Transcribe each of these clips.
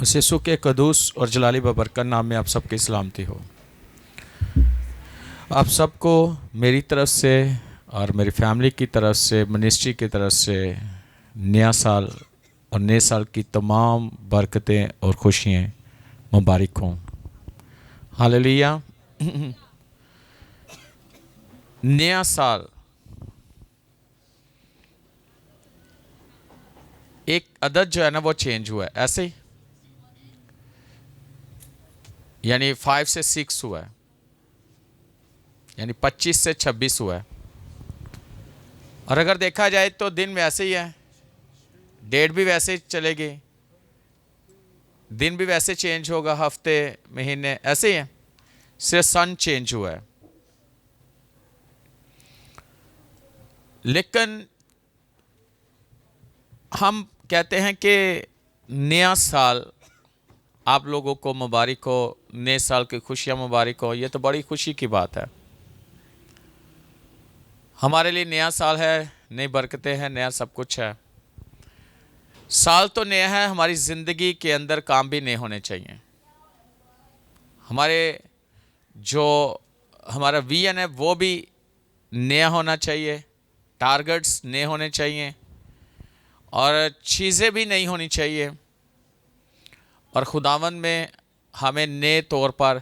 उस यीशु के कदूस और जलाली बबरकत नाम में आप सबकी सलामती हो। आप सबको मेरी तरफ से और मेरी फैमिली की तरफ से, मिनिस्ट्री की तरफ से नया साल और नए साल की तमाम बरकतें और खुशियाँ मुबारक हों। हालेलुया। नया साल एक अदद जो है ना वो चेंज हुआ है, ऐसे ही यानी 5 से 6 हुआ है, यानी 25 से 26 हुआ है। और अगर देखा जाए तो दिन वैसे ही है, डेट भी वैसे ही चलेगी, दिन भी वैसे चेंज होगा, हफ्ते महीने ऐसे ही है, सिर्फ सन चेंज हुआ है। लेकिन हम कहते हैं कि नया साल आप लोगों को मुबारक हो, नए साल की खुशियां मुबारक हो। ये तो बड़ी खुशी की बात है। हमारे लिए नया साल है, नई बरकतें हैं, नया सब कुछ है। साल तो नया है, हमारी ज़िंदगी के अंदर काम भी नए होने चाहिए। हमारा विजन है वो भी नया होना चाहिए, टारगेट्स नए होने चाहिए और चीज़ें भी नई होनी चाहिए। और खुदावंद में हमें नए तौर पर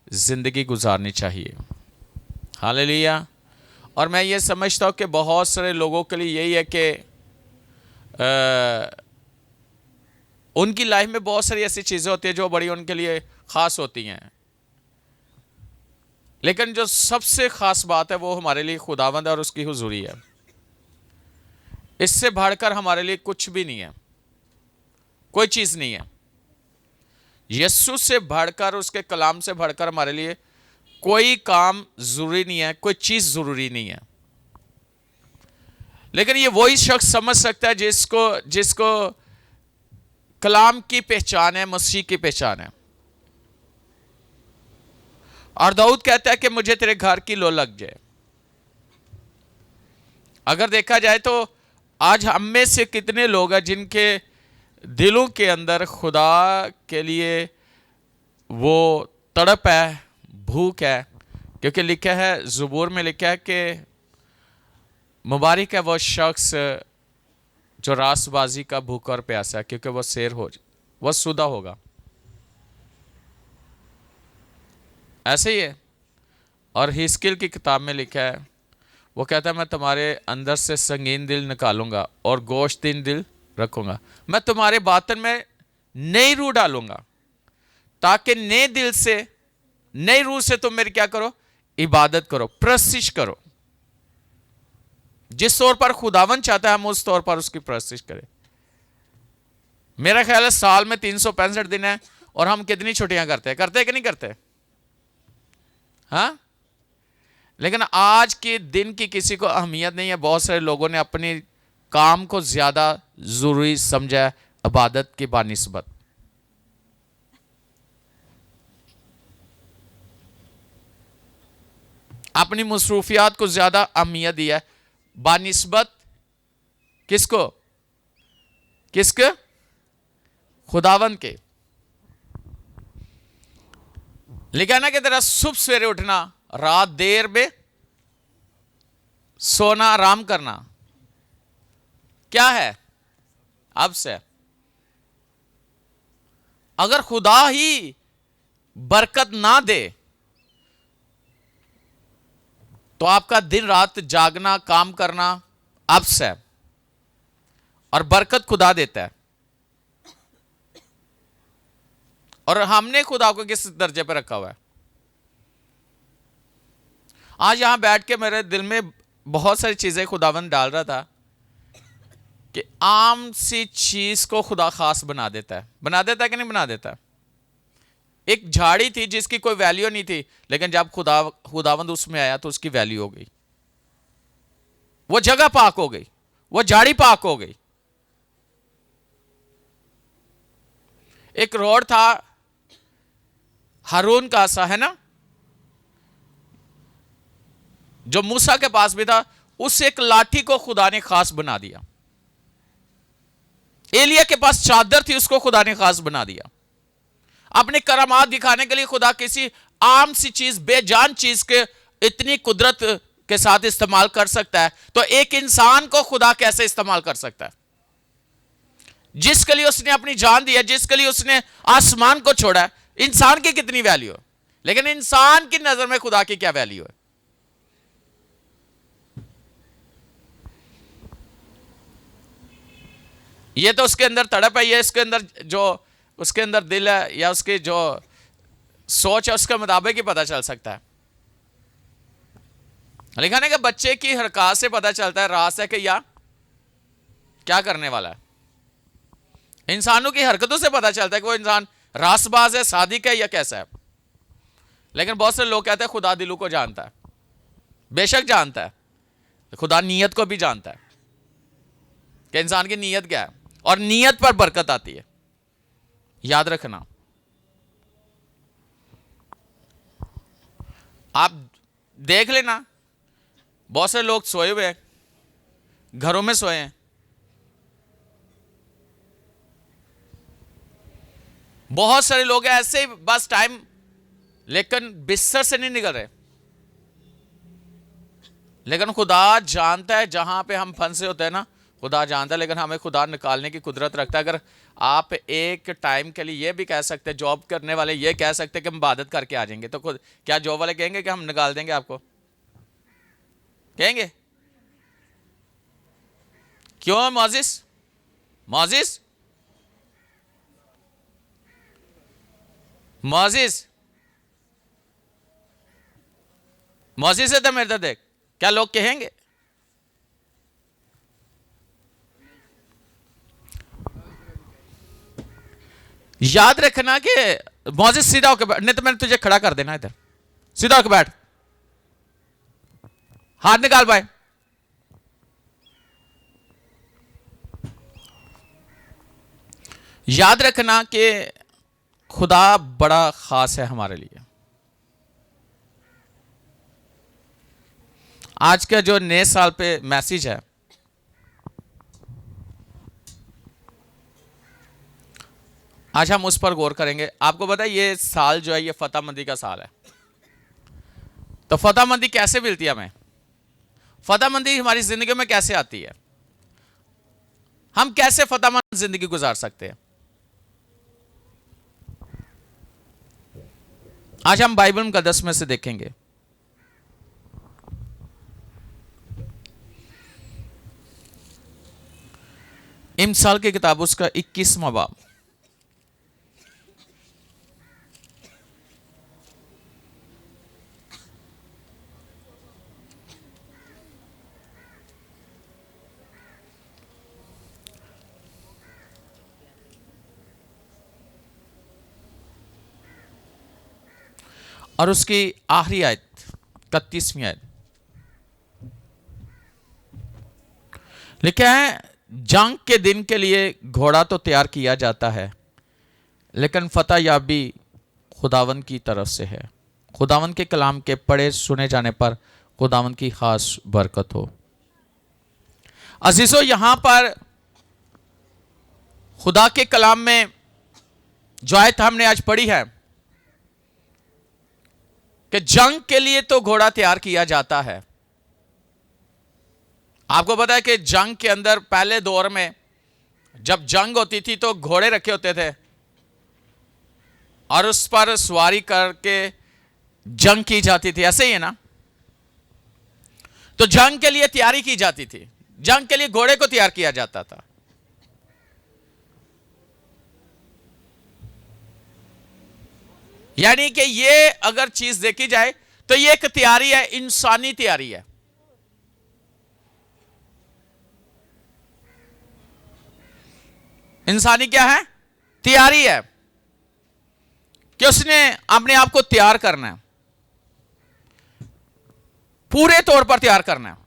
ज़िंदगी गुजारनी चाहिए। हालेलुया। और मैं ये समझता हूँ कि बहुत सारे लोगों के लिए यही है कि उनकी लाइफ में बहुत सारी ऐसी चीज़ें होती हैं जो बड़ी उनके लिए ख़ास होती हैं, लेकिन जो सबसे ख़ास बात है वो हमारे लिए खुदावंद और उसकी हुजूरी है। इससे बढ़कर हमारे लिए कुछ भी नहीं है, कोई चीज़ नहीं है। यीशु से बढ़कर, उसके कलाम से बढ़कर हमारे लिए कोई काम ज़रूरी नहीं है, कोई चीज़ ज़रूरी नहीं है। लेकिन ये वही शख्स समझ सकता है जिसको कलाम की पहचान है, मसीह की पहचान है। और दाऊद कहता है कि मुझे तेरे घर की लो लग जाए। अगर देखा जाए तो आज हम में से कितने लोग हैं जिनके दिलों के अंदर खुदा के लिए वो तड़प है, भूख है। क्योंकि लिखा है, ज़बूर में लिखा है कि मुबारक है वो शख्स जो रासबाजी का भूखा और प्यासा है, क्योंकि वो सुधा होगा। ऐसे ही है। और हिस्किल की किताब में लिखा है, वो कहता है मैं तुम्हारे अंदर से संगीन दिल निकालूंगा और गोश्तीन दिल रखूंगा। मैं तुम्हारे बातन में नई रूह डालूंगा ताकि नए दिल से, नई रूह से तुम मेरी क्या करो, इबादत करो, प्रस्तिश करो। जिस तौर पर खुदावन चाहता है हम उस तौर पर उसकी प्रस्तिश करें। मेरा ख्याल है साल में 365 दिन है और हम कितनी छुट्टियां करते हैं कि नहीं करते? हाँ, लेकिन आज के दिन की किसी को अहमियत नहीं है। बहुत सारे लोगों ने अपने काम को ज्यादा जरूरी समझा है इबादत के बानिस्बत। अपनी मसरूफियात को ज्यादा अहमियत दिया है बानिस्बत किसको? किसके? खुदावंद के। लिखा ना कि तेरा सुबह सवेरे उठना, रात देर में सोना, आराम करना क्या है? अब से अगर खुदा ही बरकत ना दे तो आपका दिन रात जागना, काम करना अब से। और बरकत खुदा देता है। और हमने खुदा को किस दर्जे पर रखा हुआ है? आज यहां बैठ के मेरे दिल में बहुत सारी चीजें खुदावंद डाल रहा था कि आम सी चीज को खुदा खास बना देता है। बना देता है कि नहीं बना देता? एक झाड़ी थी जिसकी कोई वैल्यू नहीं थी, लेकिन जब खुदावंद उसमें आया तो उसकी वैल्यू हो गई। वो जगह पाक हो गई, वो झाड़ी पाक हो गई। एक रोड था हारून का सा, है ना, जो मूसा के पास भी था। उस एक लाठी को खुदा ने खास बना दिया। एलिया के पास चादर थी, उसको खुदा ने खास बना दिया। अपनी करामात दिखाने के लिए खुदा किसी आम सी चीज, बेजान चीज के इतनी कुदरत के साथ इस्तेमाल कर सकता है, तो एक इंसान को खुदा कैसे इस्तेमाल कर सकता है? जिसके लिए उसने अपनी जान दी है, जिसके लिए उसने आसमान को छोड़ा है, इंसान की कितनी वैल्यू है, लेकिन इंसान की नजर में खुदा की क्या वैल्यू है? ये तो उसके अंदर तड़प है, ये इसके अंदर जो उसके अंदर दिल है या उसकी जो सोच है उसके मुताबिक ही पता चल सकता है। लिखा है कि बच्चे की हरकत से पता चलता है रास है कि या क्या करने वाला है। इंसानों की हरकतों से पता चलता है कि वो इंसान रासबाज है, सादिक है या कैसा है। लेकिन बहुत से लोग कहते हैं खुदा दिलों को जानता है। बेशक जानता है, खुदा नीयत को भी जानता है कि इंसान की नीयत क्या है, और नीयत पर बरकत आती है। याद रखना, आप देख लेना, बहुत से लोग सोए हुए हैं, घरों में सोए हैं, बहुत सारे लोग हैं ऐसे ही बस टाइम, लेकिन बिस्तर से नहीं निकल रहे। लेकिन खुदा जानता है जहां पे हम फंसे होते हैं ना, खुदा जानता है, लेकिन हमें खुदा निकालने की कुदरत रखता है। अगर आप एक टाइम के लिए ये भी कह सकते हैं, जॉब करने वाले ये कह सकते हैं कि हम इबादत करके आ जाएंगे, तो खुद क्या जॉब वाले कहेंगे कि हम निकाल देंगे आपको? कहेंगे? क्यों मोजिस? मोजिस मोजिस मोजिस है तो मेरे तो देख, क्या लोग कहेंगे? याद रखना कि मोजिस सीधा होकर बैठ, नहीं तो मैंने तुझे खड़ा कर देना इधर। सीधा होकर बैठ, हाथ निकाल पाए। याद रखना कि खुदा बड़ा खास है हमारे लिए। आज का जो नए साल पे मैसेज है, आज हम उस पर गौर करेंगे। आपको पता है ये साल जो है ये फतेहमंदी का साल है। तो फतेहमंदी कैसे मिलती है हमें? फतेहमंदी हमारी जिंदगी में कैसे आती है? हम कैसे फतेहमंद जिंदगी गुजार सकते हैं? आज हम बाइबल मुकद्दस में से देखेंगे। इमसाल की किताब उसका 21वां बाब। और उसकी आखिरी आयत 31वीं आयत लिखा है, जंग के दिन के लिए घोड़ा तो तैयार किया जाता है, लेकिन फतह याबी खुदावन की तरफ से है। खुदावन के कलाम के पढ़े सुने जाने पर खुदावन की खास बरकत हो। अजीजों, यहां पर खुदा के कलाम में जो आयत हमने आज पढ़ी है कि जंग के लिए तो घोड़ा तैयार किया जाता है। आपको पता है कि जंग के अंदर पहले दौर में जब जंग होती थी तो घोड़े रखे होते थे और उस पर सवारी करके जंग की जाती थी। ऐसे ही है ना? तो जंग के लिए तैयारी की जाती थी, जंग के लिए घोड़े को तैयार किया जाता था। यानी कि ये अगर चीज देखी जाए तो ये एक तैयारी है, इंसानी तैयारी है। इंसानी क्या है? तैयारी है कि उसने अपने आप को तैयार करना है, पूरे तौर पर तैयार करना है।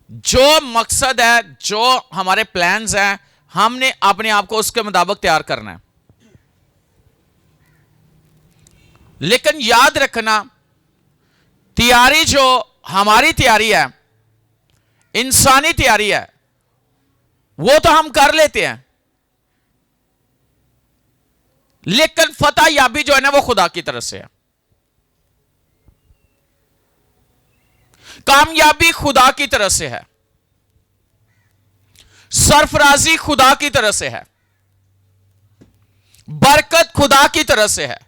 जो मकसद है, जो हमारे प्लान्स हैं, हमने अपने आप को उसके मुताबिक तैयार करना है। लेकिन याद रखना, तैयारी जो हमारी तैयारी है, इंसानी तैयारी है, वो तो हम कर लेते हैं, लेकिन फतह याबी जो है ना वो खुदा की तरफ से है। कामयाबी खुदा की तरफ से है, सरफराजी खुदा की तरफ से है, बरकत खुदा की तरफ से है।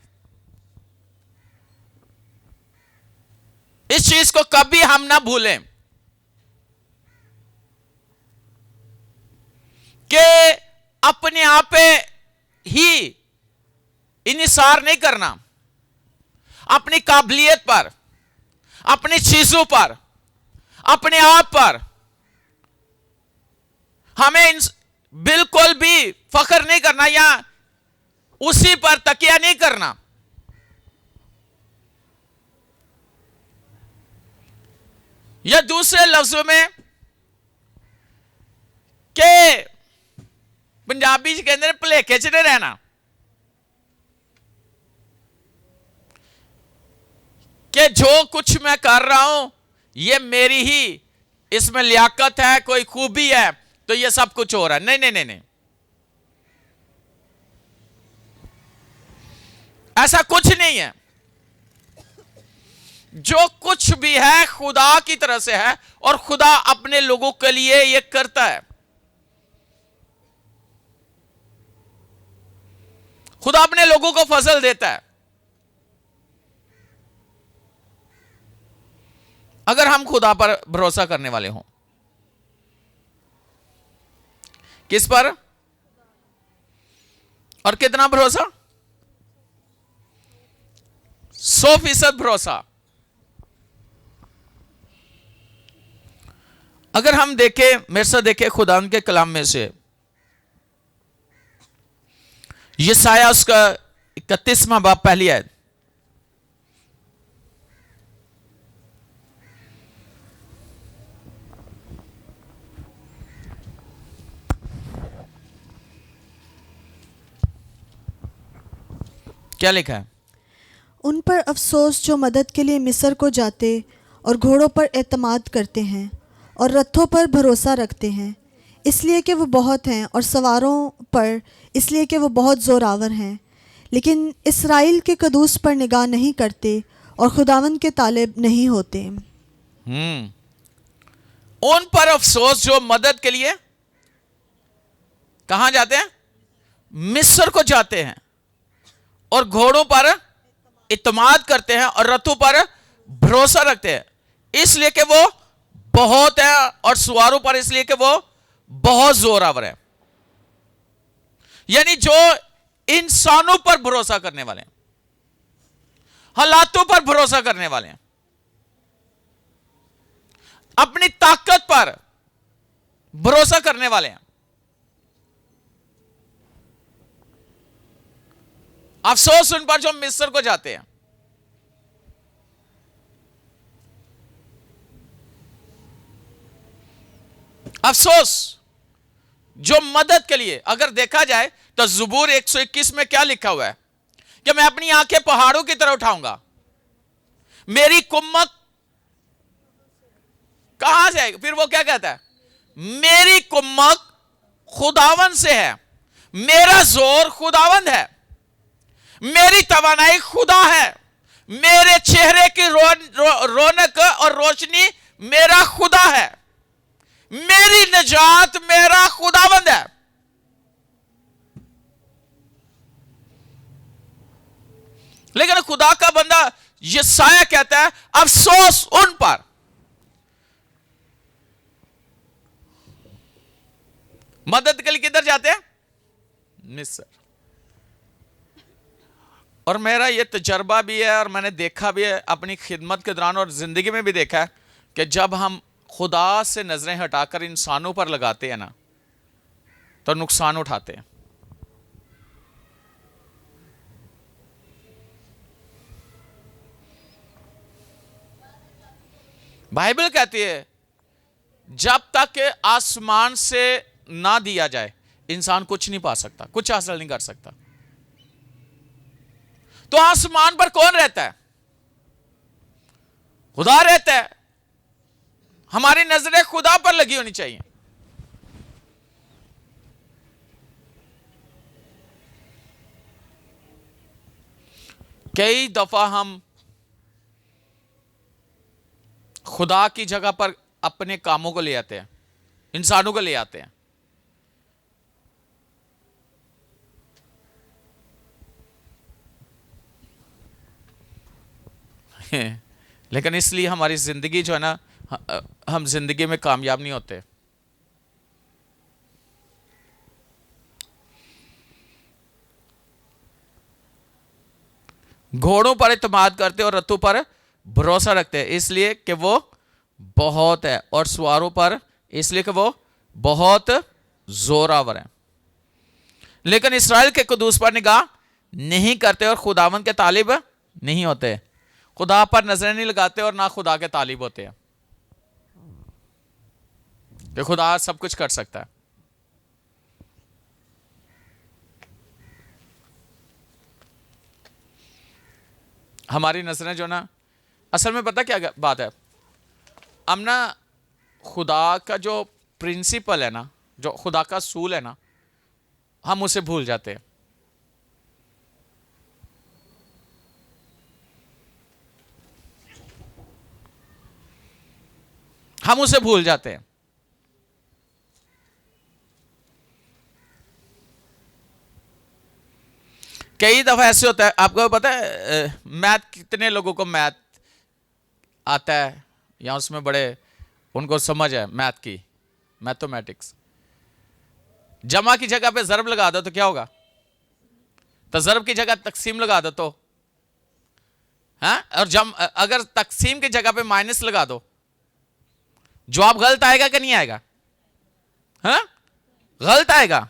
इस चीज को कभी हम ना भूलें कि अपने आप पे ही इनिसार नहीं करना, अपनी काबिलियत पर, अपनी चीजों पर, अपने आप पर हमें बिल्कुल भी फख्र नहीं करना या उसी पर तकिया नहीं करना। या दूसरे लफ्जों में कि पंजाबी च कहते हैं भुलेखे च नहीं रहना कि जो कुछ मैं कर रहा हूं ये मेरी ही इसमें लियाकत है, कोई खूबी है तो ये सब कुछ हो रहा है। नहीं नहीं नहीं नहीं, ऐसा कुछ नहीं है। जो कुछ भी है खुदा की तरफ से है और खुदा अपने लोगों के लिए ये करता है। खुदा अपने लोगों को फजल देता है। अगर हम खुदा पर भरोसा करने वाले हों। किस पर और कितना भरोसा? 100% भरोसा। अगर हम देखें, मेरे साथ देखें खुदा के कलाम में से यशायाह उसका 31वां बाब पहली आयत। क्या लिखा है? उन पर अफसोस जो मदद के लिए मिस्र को जाते और घोड़ों पर एतमाद करते हैं और रथों पर भरोसा रखते हैं, इसलिए कि वो बहुत हैं, और सवारों पर इसलिए कि वो बहुत ज़ोरावर हैं, लेकिन इसराइल के कदूस पर निगाह नहीं करते और खुदावंद के तालिब नहीं होते। उन पर अफसोस जो मदद के लिए कहां जाते हैं? मिस्र को जाते हैं और घोड़ों पर इत्माद करते हैं और रथों पर भरोसा रखते हैं, इसलिए कि वो बहुत है, और सवारों पर इसलिए कि वो बहुत जोरावर है। यानी जो इंसानों पर भरोसा करने वाले हैं, हालातों पर भरोसा करने वाले हैं, अपनी ताकत पर भरोसा करने वाले हैं, अफसोस उन पर जो मिस्र को जाते हैं। अफसोस जो मदद के लिए, अगर देखा जाए तो ज़बूर 121 में क्या लिखा हुआ है कि मैं अपनी आंखें पहाड़ों की तरफ उठाऊंगा, मेरी कुम्मत कहां से आएगी? फिर वो क्या कहता है? मेरी कुम्मत खुदावंद से है, मेरा जोर खुदावंद है, मेरी तवानाई खुदा है, मेरे चेहरे की रौनक और रोशनी मेरा खुदा है, मेरी निजात मेरा खुदावंद है। लेकिन खुदा का बंदा यशायाह कहता है अफसोस उन पर। मदद के लिए किधर जाते हैं? मिस्र। और मेरा यह तजर्बा भी है और मैंने देखा भी है अपनी खिदमत के दौरान और जिंदगी में भी देखा है कि जब हम खुदा से नजरें हटाकर इंसानों पर लगाते हैं ना, तो नुकसान उठाते हैं। बाइबल कहती है जब तक आसमान से ना दिया जाए इंसान कुछ नहीं पा सकता, कुछ हासिल नहीं कर सकता। तो आसमान पर कौन रहता है? खुदा रहता है। हमारी नजरें खुदा पर लगी होनी चाहिए। कई दफा हम खुदा की जगह पर अपने कामों को ले आते हैं, इंसानों को ले आते हैं। लेकिन इसलिए हमारी जिंदगी जो है ना, हम जिंदगी में कामयाब नहीं होते। घोड़ों पर इत्मीनान करते और रथों पर भरोसा रखते हैं इसलिए कि वो बहुत है, और सवारों पर इसलिए कि वो बहुत जोरावर है। लेकिन इसराइल के कुदूस पर निगाह नहीं करते और खुदावन के तालिब नहीं होते। खुदा पर नजरें नहीं लगाते और ना खुदा के तालिब होते हैं कि खुदा सब कुछ कर सकता है। हमारी नजरें जो ना, असल में पता क्या बात है, हम ना खुदा का जो प्रिंसिपल है ना, जो खुदा का सूल है ना, हम उसे भूल जाते हैं। हम उसे भूल जाते हैं। कई दफा ऐसे होता है, आपको पता है मैथ, कितने लोगों को मैथ आता है या उसमें बड़े उनको समझ है मैथ की, मैथमेटिक्स। जमा की जगह पे ज़र्ब लगा दो तो क्या होगा, तो ज़र्ब की जगह तकसीम लगा दो तो, हाँ, और अगर तकसीम की जगह पे माइनस लगा दो, जवाब गलत आएगा कि नहीं आएगा? हाँ, गलत आएगा।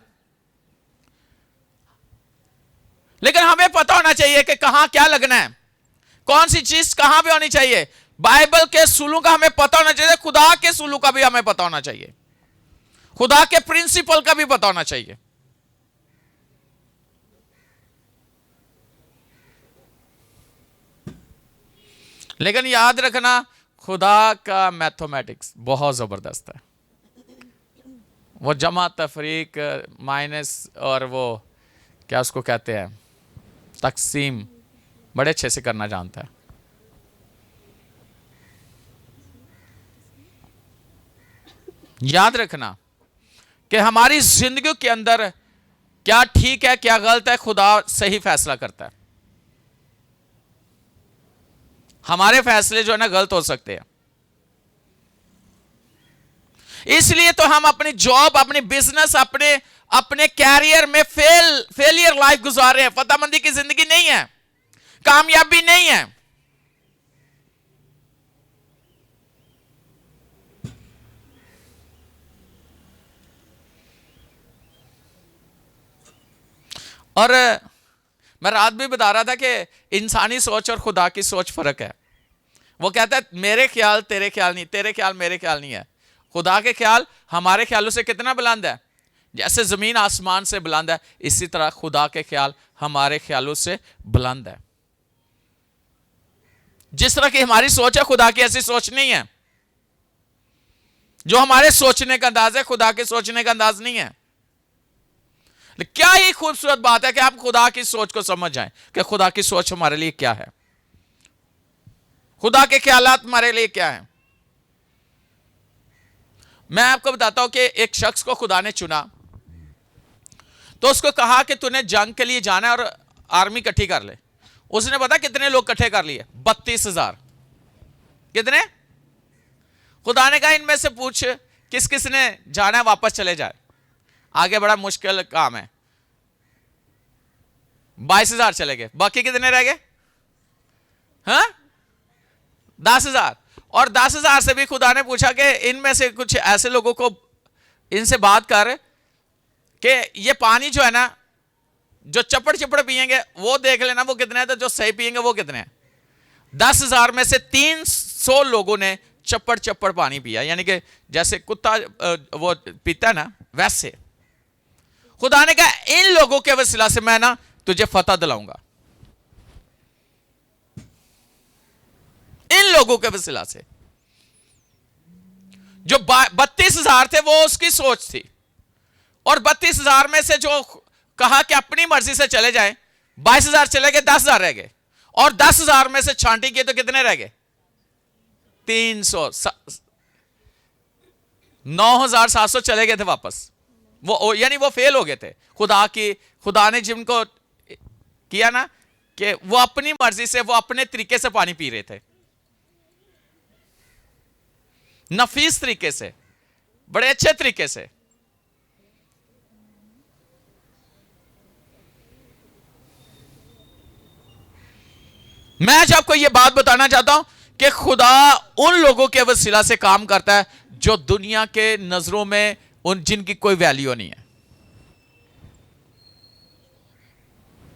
लेकिन हमें पता होना चाहिए कि कहां क्या लगना है, कौन सी चीज कहां पे होनी चाहिए। बाइबल के सूलों का हमें पता होना चाहिए, खुदा के सूलों का भी हमें पता होना चाहिए, खुदा के प्रिंसिपल का भी पता होना चाहिए। लेकिन याद रखना, खुदा का मैथमेटिक्स बहुत जबरदस्त है। वो जमा, तफरीक, माइनस और वो क्या उसको कहते हैं, तकसीम, बड़े अच्छे से करना जानता है। याद रखना कि हमारी जिंदगी के अंदर क्या ठीक है क्या गलत है, खुदा सही फैसला करता है। हमारे फैसले जो है ना गलत हो सकते हैं। इसलिए तो हम अपनी जॉब, अपनी बिजनेस, अपने कैरियर में फेलियर लाइफ गुजार रहे हैं। फतेहमंदी की जिंदगी नहीं है, कामयाबी नहीं है। और मैं रात भी बता रहा था कि इंसानी सोच और खुदा की सोच फर्क है। वो कहता है मेरे ख्याल तेरे ख्याल नहीं, तेरे ख्याल मेरे ख्याल नहीं है। खुदा के ख्याल हमारे ख्यालों से कितना बुलंद है, जैसे जमीन आसमान से बुलंद है, इसी तरह खुदा के ख्याल हमारे ख्यालों से बुलंद है। जिस तरह की हमारी सोच है, खुदा की ऐसी सोच नहीं है। जो हमारे सोचने का अंदाज है, खुदा के सोचने का अंदाज नहीं है। क्या ही खूबसूरत बात है कि आप खुदा की सोच को समझ जाएं कि खुदा की सोच हमारे लिए क्या है, खुदा के ख्यालात हमारे लिए क्या है। मैं आपको बताता हूं कि एक शख्स को खुदा ने चुना, तो उसको कहा कि तूने जंग के लिए जाना है और आर्मी इकट्ठी कर ले। उसने पता कितने लोग इकट्ठे कर लिए? 32,000। कितने? खुदा ने कहा इनमें से पूछ किस किस ने जाना है, वापस चले जाए, आगे बड़ा मुश्किल काम है। 22,000 चले गए, बाकी कितने रह गए? हाँ, 10,000। और 10,000 से भी खुदा ने पूछा कि इनमें से कुछ ऐसे लोगों को इनसे बात कर कि ये पानी जो है ना, जो चपड़ चपड़ पिएंगे वो देख लेना वो कितने हैं, तो जो सही पिएंगे वो कितने हैं। 10,000 में से 300 लोगों ने चपड़ चपड़ पानी पिया, यानी कि जैसे कुत्ता वो पीता है ना, वैसे। खुदा ने कहा इन लोगों के वसीला से मैं ना तुझे फतह दिलाऊंगा, इन लोगों के वसीला से। जो 32,000 थे वो उसकी सोच थी, और 32,000 में से जो कहा कि अपनी मर्जी से चले जाएं, 22,000 चले गए, 10,000 रह गए। और 10,000 में से छांटी किए तो कितने रह गए? 300। 9,700 चले गए थे वापस। वो यानी वो फेल हो गए थे। खुदा ने जिनको किया ना कि वो अपनी मर्जी से, वो अपने तरीके से पानी पी रहे थे, नफीस तरीके से, बड़े अच्छे तरीके से। मैं आज आपको यह बात बताना चाहता हूं कि खुदा उन लोगों के वसीला से काम करता है जो दुनिया के नजरों में जिनकी कोई वैल्यू नहीं है,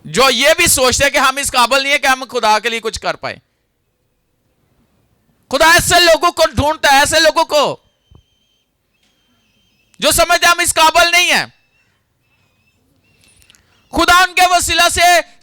जो ये भी सोचते हैं कि हम इस काबिल नहीं है कि हम खुदा के लिए कुछ कर पाए। खुदा ऐसे लोगों को ढूंढता है, ऐसे लोगों को जो समझते हम इस काबिल नहीं है। खुदा उनके वसीला से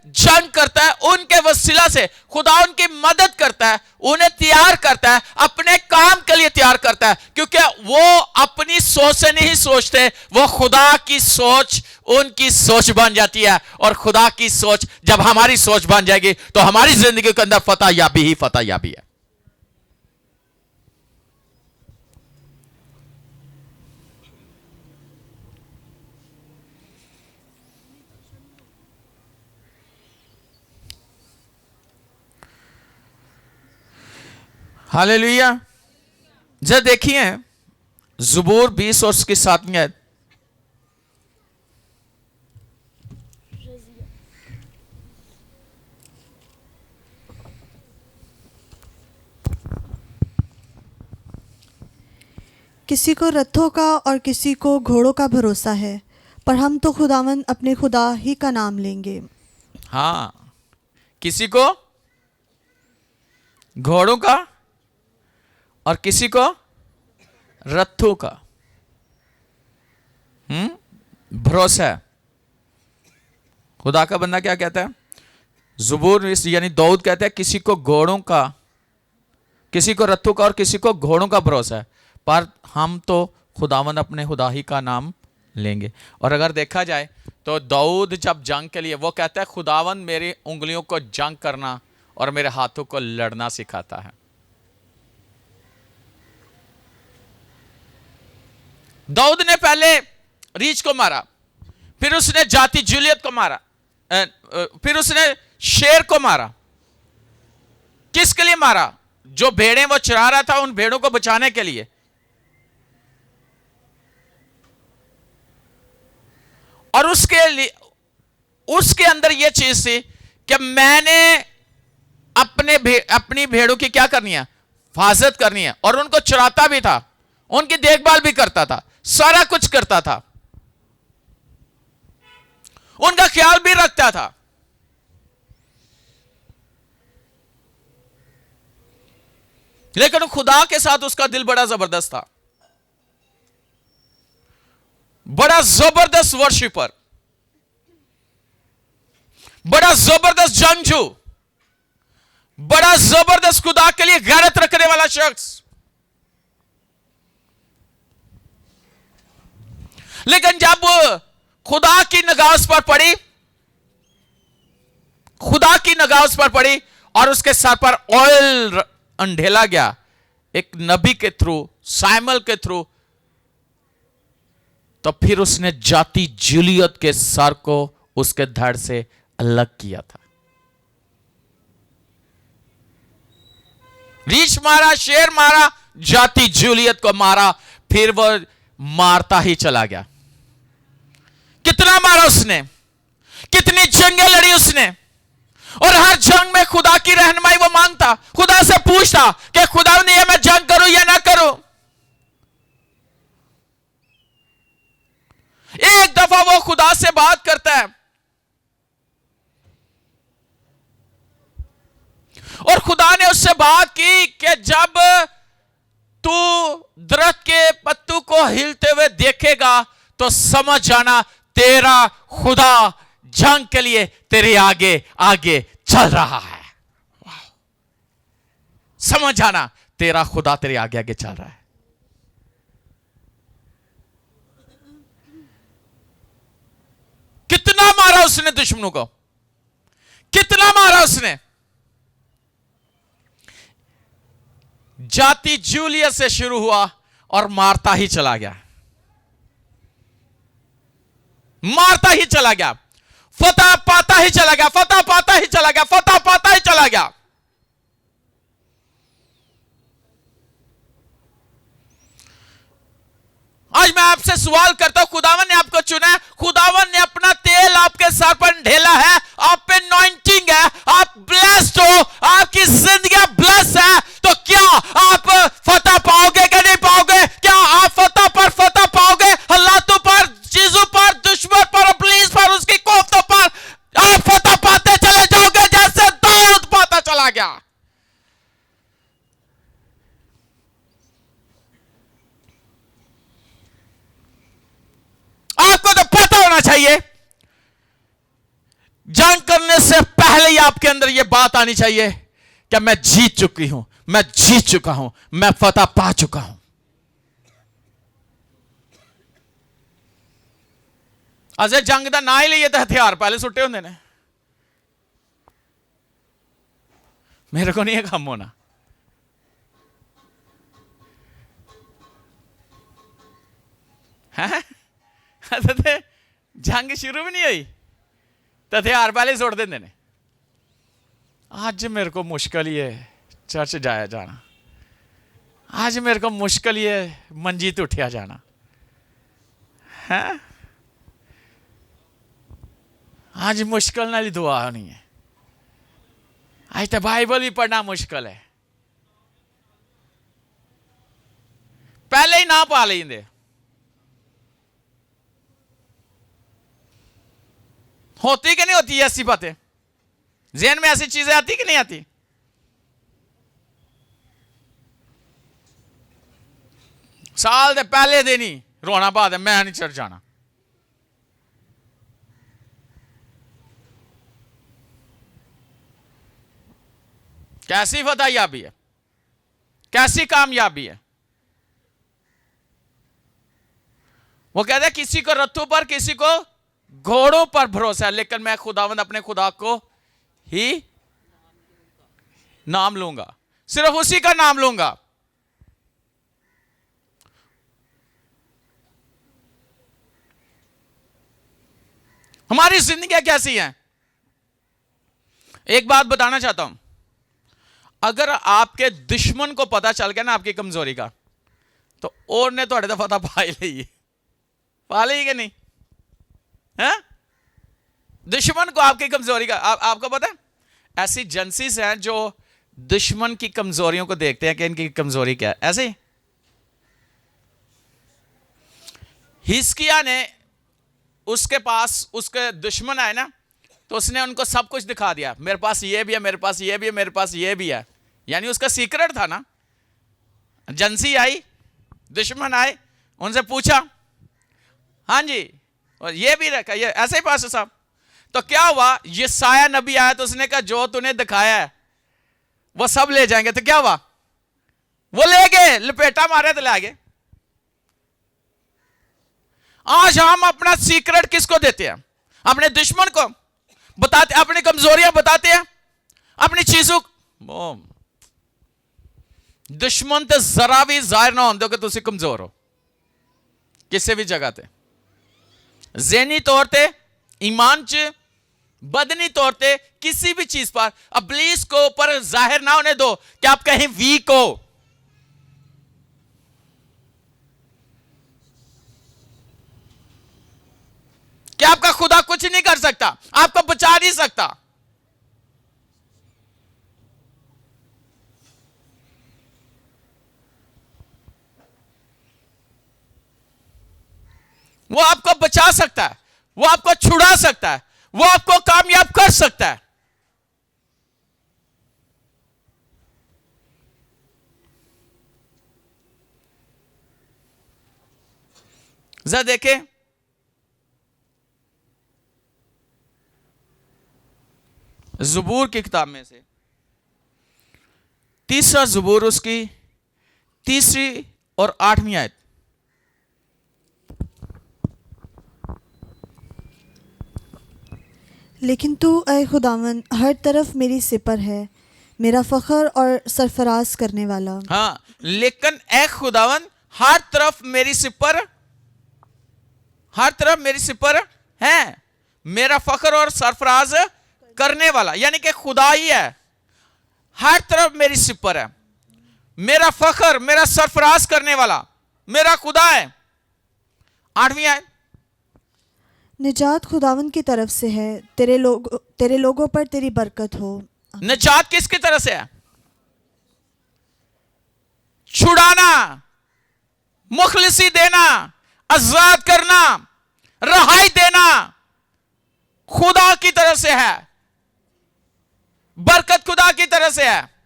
जंग करता है, उनके वसीला से खुदा उनकी मदद करता है, उन्हें तैयार करता है, अपने काम के लिए तैयार करता है, क्योंकि वो अपनी सोच से नहीं सोचते, वो खुदा की सोच उनकी सोच बन जाती है। और खुदा की सोच जब हमारी सोच बन जाएगी तो हमारी जिंदगी के अंदर फतह याबी ही फतह याबी है। हालेलुया। जब देखिए ज़बूर 20 और उसकी 7वीं आयत, किसी को रथों का और किसी को घोड़ों का भरोसा है, पर हम तो खुदावंद अपने खुदा ही का नाम लेंगे। हाँ, किसी को घोड़ों का और किसी को रथों का भरोसा है। खुदा का बंदा क्या कहता है? ज़बूर यानी दाऊद कहता है किसी को घोड़ों का, किसी को रथों का और किसी को घोड़ों का भरोसा है, पर हम तो खुदावंद अपने खुदा ही का नाम लेंगे। और अगर देखा जाए तो दाऊद जब जंग के लिए वो कहता है खुदावंद मेरी उंगलियों को जंग करना और मेरे हाथों को लड़ना सिखाता है। दाऊद ने पहले रीछ को मारा, फिर उसने जाति जूलियत को मारा, फिर उसने शेर को मारा। किसके लिए मारा? जो भेड़ें वो चरा रहा था, उन भेड़ों को बचाने के लिए। और उसके अंदर यह चीज थी कि मैंने अपनी भेड़ों की क्या करनी है? हिफाजत करनी है। और उनको चराता भी था, उनकी देखभाल भी करता था, सारा कुछ करता था, उनका ख्याल भी रखता था। लेकिन खुदा के साथ उसका दिल बड़ा जबरदस्त था, बड़ा जबरदस्त वर्शिपर, बड़ा जबरदस्त जंगजू, बड़ा जबरदस्त खुदा के लिए गैरत रखने वाला शख्स। लेकिन जब खुदा की निगाह उस पर पड़ी, खुदा की निगाह उस पर पड़ी और उसके सर पर ऑयल अंधेला गया एक नबी के थ्रू, साइमल के थ्रू, तो फिर उसने जाति जूलियत के सर को उसके धड़ से अलग किया था। रीछ मारा, शेर मारा, जाति जूलियत को मारा, फिर वो मारता ही चला गया। कितना मारा उसने, कितनी जंगें लड़ी उसने, और हर जंग में खुदा की रहनुमाई वो मांगता, खुदा से पूछता कि खुदा ने मैं जंग करूं या ना करूं। एक दफा वो खुदा से बात करता है और खुदा ने उससे बात की कि जब तू दरख्त के पत्तों को हिलते हुए देखेगा तो समझ जाना तेरा खुदा जंग के लिए तेरे आगे आगे चल रहा है। समझ जाना तेरा खुदा तेरे आगे आगे चल रहा है। कितना मारा उसने दुश्मनों को, कितना मारा उसने, जाति जूलियस से शुरू हुआ और मारता ही चला गया, मारता ही चला गया, फतह पाता ही चला गया, फतह पाता ही चला गया, फतह पाता ही चला गया। आज मैं आपसे सवाल करता हूं, खुदावन ने आपको चुना है, खुदावन ने अपना तेल आपके सर पर ढेला है, आप पे अनॉइंटिंग है, आप ब्लेस्ड हो, आपकी जिंदगी ब्लेस है, तो क्या आप फतह पाओगे कि नहीं पाओगे? क्या आप फतह पर फतह पाओगे? हालातों पर, चीजों पर, दुश्मन पर, पुलिस पर, उसकी कोफ्तों पर आप फतह पाते चले जाओगे जैसे दाऊद पाता चला गया। आपको तो पता होना चाहिए, जंग करने से पहले ही आपके अंदर यह बात आनी चाहिए कि मैं जीत चुकी हूं, मैं जीत चुका हूं, मैं फतह पा चुका हूं। अजे जंग का ना ही लिए तो हथियार पहले सुट्टे होंगे ने, मेरे को नहीं है काम होना। है जंग शुरू भी नहीं हुई तो हथियार पहले सुट देंगे ने। आज मेरे को मुश्किल ही है चर्च जाया जाना, आज मेरे को मुश्किल ही है मंजी तो उठिया जाना है, आज मुश्किल नाली दुआ होनी है, आज तो बाइबल ही पढ़ना मुश्किल है, पहले ही ना पा लेंगे। होती कि नहीं होती ऐसी बातें? ज़हन में ऐसी चीजें आती कि नहीं आती? साल दे पहले दिन ही रोना बाद है, मैं नहीं चढ़ जाना। कैसी फतहयाबी है, कैसी कामयाबी है। वो कहते हैं किसी को रथों पर, किसी को घोड़ों पर भरोसा है, लेकिन मैं खुदावंद अपने खुदा को ही नाम लूंगा, सिर्फ उसी का नाम लूंगा। हमारी जिंदगी कैसी है? एक बात बताना चाहता हूं, अगर आपके दुश्मन को पता चल गया ना आपकी कमजोरी का, तो और ने थोड़े तो पता पा ली कि नहीं है? दुश्मन को आपकी कमजोरी का आपको पता है, ऐसी एजेंसीज हैं जो दुश्मन की कमजोरियों को देखते हैं कि इनकी कमजोरी क्या है। ऐसे ही हिजकिय्याह ने, उसके पास उसके दुश्मन आए ना, तो उसने उनको सब कुछ दिखा दिया, मेरे पास ये भी है, मेरे पास ये भी है, मेरे पास ये भी है, यानी उसका सीक्रेट था ना। एजेंसी आई, दुश्मन आए, उनसे पूछा, हाँ जी और ये भी रखा, ये ऐसे ही पास साहब। तो क्या हुआ, यशायाह नबी आया तो उसने कहा जो तूने दिखाया है वो सब ले जाएंगे। तो क्या हुआ, वो ले गए, लपेटा मारे तो ले गए। आज हम अपना सीक्रेट किसको देते हैं? अपने दुश्मन को बताते, अपनी कमजोरियां बताते हैं, अपनी चीजों। दुश्मन तो जरा भी जाहिर ना होने दो कि तुम कमजोर हो किसी भी जगह ते, ज़हनी तौर पे, ईमान च, बदनी तौर पे, किसी भी चीज पर इब्लीस को ऊपर जाहिर ना होने दो कि आप कहीं वीक हो। कि आपका खुदा कुछ नहीं कर सकता, आपको बचा नहीं सकता। वो आपको बचा सकता है, वो आपको छुड़ा सकता है, वो आपको कामयाब कर सकता है। जरा देखें, ज़बूर की किताब में से तीसरा ज़बूर, उसकी 3 और 8 आयत। लेकिन तू ऐ खुदावन हर तरफ मेरी सिपर है, मेरा फ़ख्र और सरफराज करने वाला। हाँ, लेकिन ए खुदावन हर तरफ मेरी सिपर है, मेरा फख्र और सरफराज करने वाला, यानी कि खुदा ही है, हर तरफ मेरी सिपर है, मेरा फख्र, मेरा सरफराज करने वाला मेरा खुदा है। 8वीं आयत, निजात खुदावन की तरफ से है, तेरे लोगों पर तेरी बरकत हो। निजात किसकी तरफ से है? छुड़ाना, मुखलिसी देना, आजाद करना, रहाई देना खुदा की तरफ से है, बरकत खुदा की तरफ से है।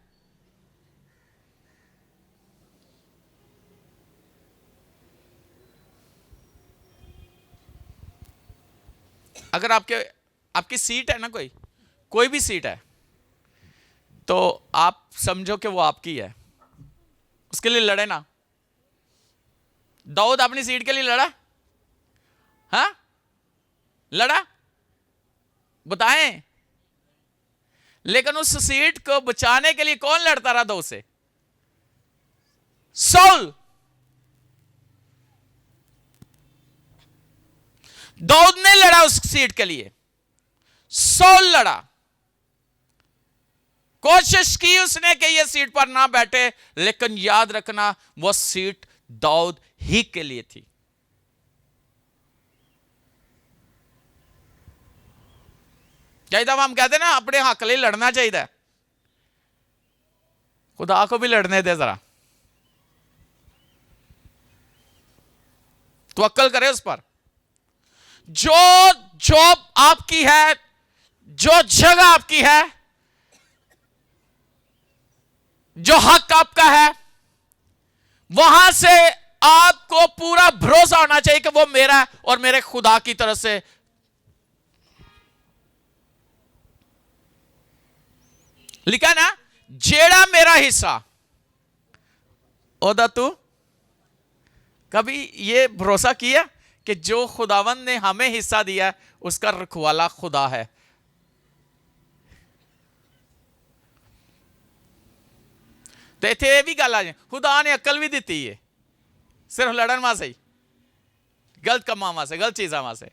अगर आपकी सीट है ना, कोई भी सीट है, तो आप समझो कि वो आपकी है, उसके लिए लड़े ना। दाऊद अपनी सीट के लिए लड़ा? हाँ, लड़ा, बताएं। लेकिन उस सीट को बचाने के लिए कौन लड़ता रहा दाऊद से? साउल। दाऊद ने लड़ा उस सीट के लिए, साउल लड़ा, कोशिश की उसने कि यह सीट पर ना बैठे, लेकिन याद रखना वो सीट दाऊद ही के लिए थी। चाहिए हम कहते ना अपने हक लिए लड़ना चाहिए, खुदा को भी लड़ने दे जरा, तवक्कल करे उस पर। जो जॉब आपकी है, जो जगह आपकी है, जो हक आपका है, वहां से आपको पूरा भरोसा होना चाहिए कि वो मेरा है और मेरे खुदा की तरफ से। लिखा ना, जेड़ा मेरा हिस्सा ओदा तू। कभी ये भरोसा किया कि जो खुदावन ने हमें हिस्सा दिया उसका रखवाला खुदा है। तो इतने यह भी गल आ जाए, खुदा ने अकल भी दी है, सिर्फ लड़न वास्ते ही, गलत कमां वास्ते, गलत चीज़ों वास्ते।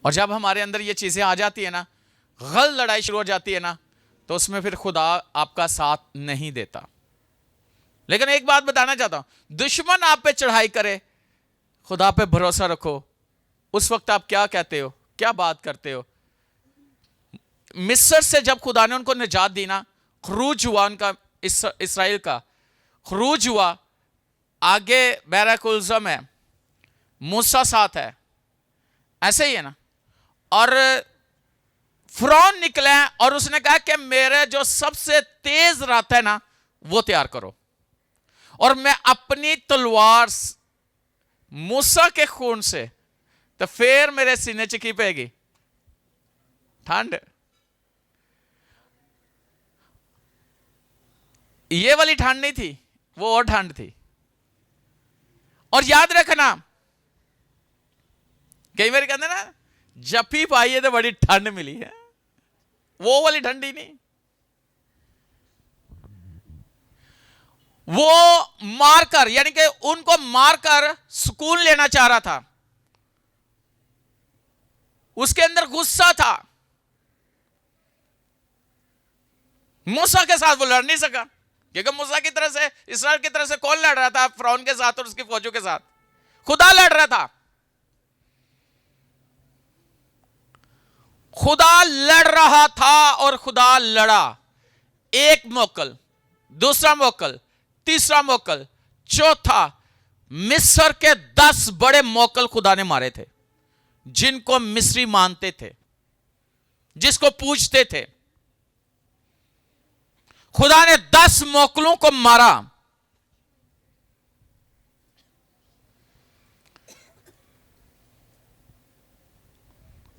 और जब हमारे अंदर ये चीज़ें आ जाती है ना, गलत लड़ाई शुरू हो जाती है ना, तो उसमें फिर खुदा आपका साथ नहीं देता। लेकिन एक बात बताना चाहता हूं, दुश्मन आप पे चढ़ाई करे, खुदा पे भरोसा रखो। उस वक्त आप क्या कहते हो, क्या बात करते हो? मिस्र से जब खुदा ने उनको निजात दी ना, खरूज हुआ उनका, इसराइल का खरूज हुआ, आगे बैरकुलज़म है, मूसा साथ है, ऐसे ही है ना। और फिरौन निकला है और उसने कहा कि मेरे जो सबसे तेज रथ है ना वो तैयार करो, और मैं अपनी तलवार मूसा के खून से, तो फिर मेरे सीने च की पेगी? ठंड। ये वाली ठंड नहीं थी, वो और ठंड थी। और याद रखना, कई बार कहते ना जफी पाई है तो बड़ी ठंड मिली है, वो वाली ठंडी नहीं। वो मारकर, यानी कि उनको मारकर सुकून लेना चाह रहा था, उसके अंदर गुस्सा था। मूसा के साथ वो लड़ नहीं सका, क्योंकि मूसा की तरफ से, इस्राएल की तरफ से कौन लड़ रहा था? फिरौन के साथ और उसकी फौजों के साथ खुदा लड़ रहा था। खुदा लड़ रहा था और खुदा लड़ा। एक मोकल, दूसरा मोकल, तीसरा मोकल, चौथा, मिस्र के 10 बड़े मोकल खुदा ने मारे थे, जिनको मिस्री मानते थे, जिसको पूजते थे। खुदा ने 10 मोकलों को मारा।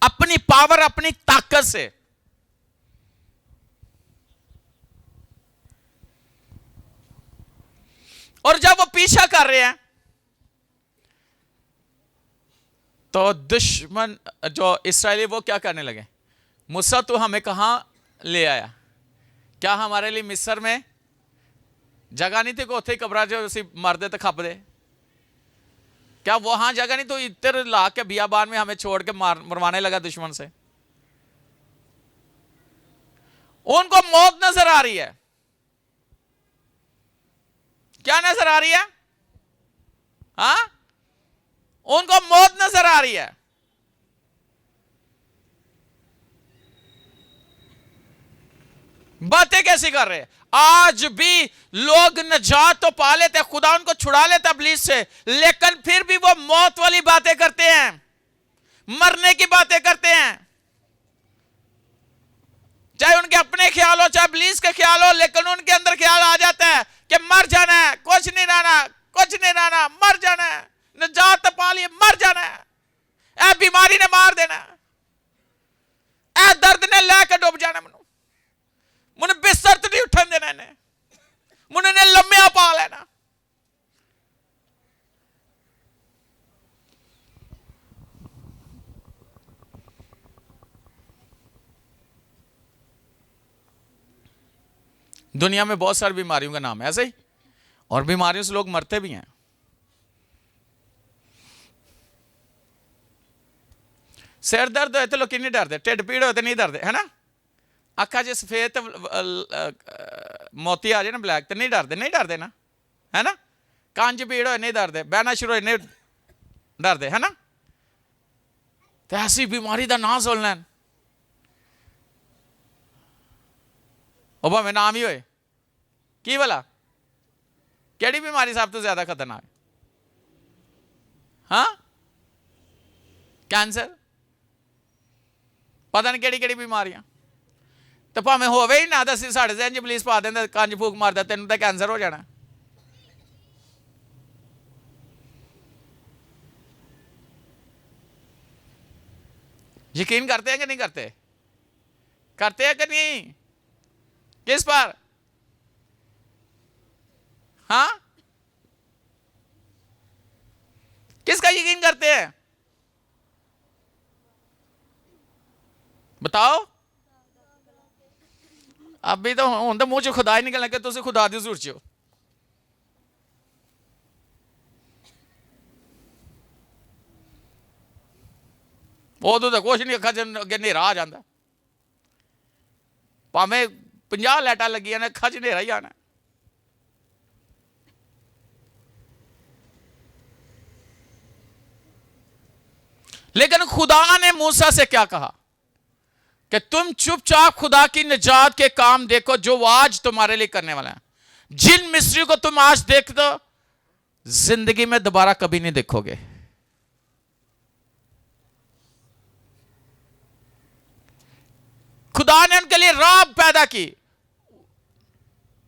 अपनी पावर, अपनी ताकत से। और जब वो पीछा कर रहे हैं, तो दुश्मन जो इसराइली वो क्या करने लगे, मूसा तू हमें कहाँ ले आया, क्या हमारे लिए मिस्र में जगह नहीं थी कि उत्थे कब्रा जो उसी मर दे तो खप दे, क्या वहां जगह नहीं, तो इधर ला के बियाबान में हमें छोड़ के मरवाने लगा दुश्मन से। उनको मौत नजर आ रही है। क्या नजर आ रही है? हाँ, उनको मौत नजर आ रही है। बातें कैसी कर रहे हैं? आज भी लोग नजात तो पा लेते, खुदा उनको छुड़ा लेता इब्लीस से, लेकिन फिर भी वो मौत वाली बातें करते हैं, मरने की बातें करते हैं। चाहे उनके अपने ख्याल हो, चाहे इब्लीस के ख्याल हो, लेकिन उनके अंदर ख्याल आ जाता है कि मर जाना है, कुछ नहीं रहना, कुछ नहीं रहना, मर जाना है, नजात तो पा लिए, मर जाना है, ए बीमारी ने मार देना, ए दर्द ने लेकर डूब जाना, मुझे बिस्तर तो नहीं उठन देना, इन्हें मुझे ने लम्बिया पा लेना। दुनिया में बहुत सारी बीमारियों का नाम है ऐसे ही, और बीमारियों से लोग मरते भी हैं। सिर दर्द होए तो लोग नहीं डरते, ढिड पीड़ होए तो नहीं डरते, है ना। अखा च सफेद मोती आ जाए ना, ब्लैक, तो नहीं डरते, नहीं डरते ना, है ना। कान च पीड़ होए नहीं डरते, बहना शुरू होए नहीं डरते, है ना। तो ऐसी बीमारी का नाम सुन लैन, ਉਹ ਭਾਵੇਂ नाम ही होए की भला, केड़ी बीमारी सब तो ज्यादा खतरनाक? हाँ, कैंसर, पता नहीं केड़ी केड़ी बीमारियां। तो भावें होवे ही ना, तो असं साढ़े जहन च पुलिस पा देंगे, कंज फूक मारदा, तेन तो कैंसर हो जाना। यकीन करते हैं कि नहीं करते? करते हैं कि नहीं? किस पर? हाँ, किसका यकीन करते हैं? बताओ। अभी तो हूं तो मुंह चो खुदा ही निकल लगे, तुम खुदा दी जरूरत हो। उदों तो कुछ नहीं, अखा च अगे नेरा आ जाता, भावें 50 लाइटां लगियां ने, अखा च नेरा ही आना। लेकिन खुदा ने मूसा से क्या कहा कि तुम चुपचाप खुदा की निजात के काम देखो जो वो आज तुम्हारे लिए करने वाला है। जिन मिस्री को तुम आज देख दो, जिंदगी में दोबारा कभी नहीं देखोगे। खुदा ने उनके लिए राह पैदा की,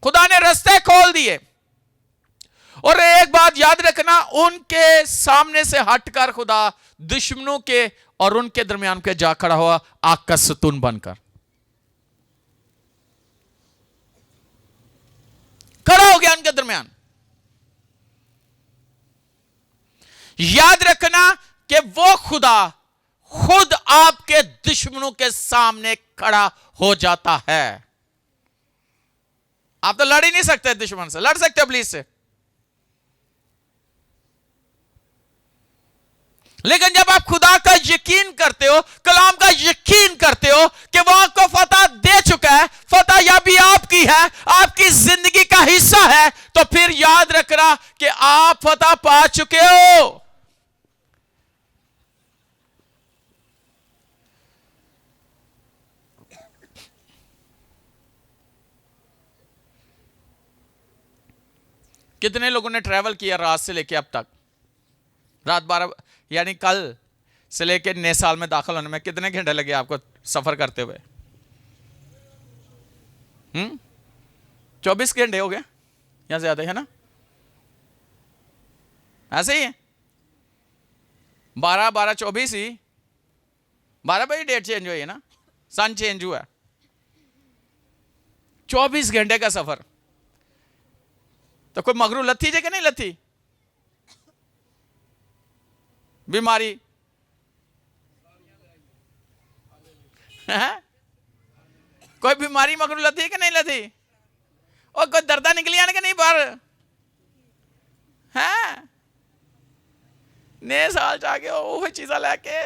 खुदा ने रास्ते खोल दिए। और एक बात याद रखना, उनके सामने से हटकर खुदा दुश्मनों के और उनके दरमियान पे जा खड़ा हुआ, आग का सतून बनकर खड़ा हो गया उनके दरमियान। याद रखना कि वो खुदा खुद आपके दुश्मनों के सामने खड़ा हो जाता है। आप तो लड़ ही नहीं सकते दुश्मन से, लड़ सकते इब्लीस से, लेकिन जब आप खुदा का यकीन करते हो, कलाम का यकीन करते हो कि वो आपको फतह दे चुका है, फतह याबी आपकी है, आपकी जिंदगी का हिस्सा है, तो फिर याद रखना कि आप फतह पा चुके हो। कितने लोगों ने ट्रैवल किया रात से लेके अब तक? रात 12 यानी कल से लेके नए साल में दाखिल होने में कितने घंटे लगे आपको सफर करते हुए? 24 घंटे हो गए या ज्यादा, है ना? ऐसे ही है, 12 24 ही, 12 बजे डेट चेंज हुई है ना, सन चेंज हुआ, 24 घंटे का सफर। तो कोई मगरू लथी जे कि नहीं लथी? बीमारी हैं? कोई बीमारी मगरू लथी कि नहीं लथी? और कोई दर्दा निकलिया कि नहीं बाहर हैं? नए साल जाके वो चीज़ा लैके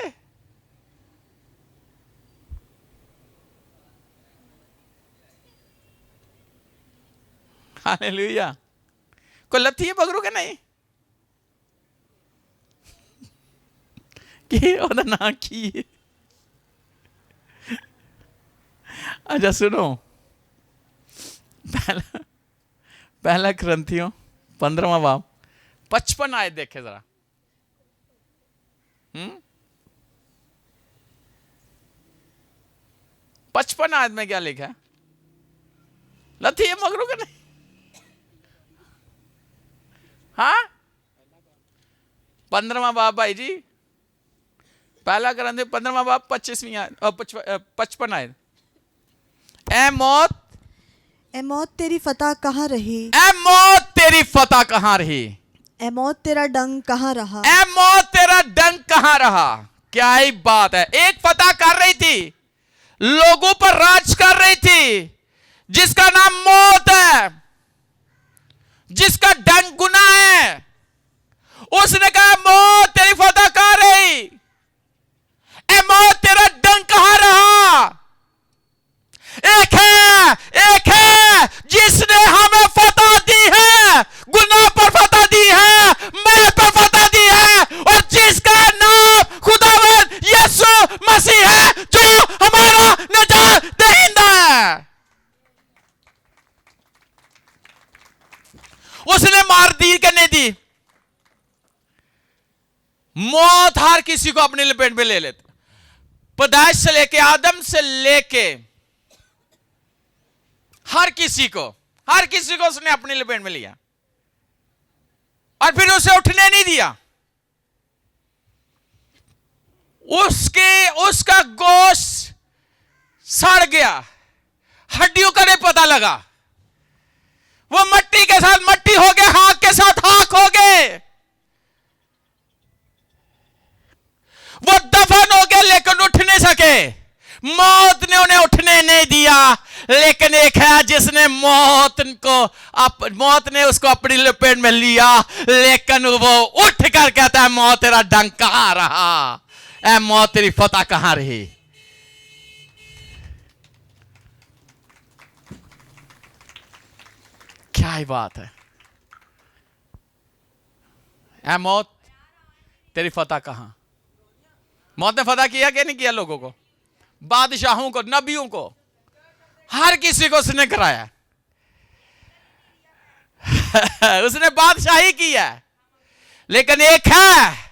हालेलुया। कोई लथी है बगरू के नहीं कि ओदा नाम की है? अच्छा सुनो, पहला ग्रंथियों 15वां बाब 55 आयत देखे जरा। 55 आयत में क्या लिखा है? लथी है मगरू के नहीं? हाँ 15वां बाब भाई जी, पहला ग्रंथ 15वां बाब 25वीं आयत 55 आयत। ए मौत तेरी फतह कहाँ रही? ए मौत तेरी फतह कहाँ रही? ए मौत तेरा डंग कहाँ रहा? ए मौत तेरा डंग कहाँ रहा? क्या ही बात है। एक फतह कर रही थी, लोगों पर राज कर रही थी, जिसका नाम मौत है, जिसका डंग गुनाह है। उसने कहा मौत तेरी फतह कहाँ रही? ए मौत तेरा डंग कहाँ रहा? एक है जिसने हमें फतह दी है, गुनाह पर फतह दी है, मैं पर फतह दी है, और जिसका नाम खुदावंद यीशु मसीह है, जो हमारा निजात दहिंदा है। उसने मार दी कि नहीं दी? मौत हर किसी को अपनी लपेट में ले लेता, पैदाइश से लेके आदम से लेके हर किसी को उसने अपनी लपेट में लिया, और फिर उसे उठने नहीं दिया। उसका गोश्त सड़ गया, हड्डियों का नहीं पता लगा, वो मट्टी के साथ मट्टी हो गए, हाक के साथ हाक हो गए, वो दफन हो गए, लेकिन उठ नहीं सके। मौत ने उन्हें उठने नहीं दिया। लेकिन एक है जिसने मौत ने उसको अपनी लपेट में लिया, लेकिन वो उठ कर कहता है मौत तेरा डंक कहां रहा? ऐ मौत तेरी फतह कहां रही? क्या ही बात है। ऐ मौत तेरी फतह कहां? मौत ने फतह किया कि नहीं किया? लोगों को, बादशाहों को, नबियों को, हर किसी को उसने कराया। उसने बादशाही की है। लेकिन एक है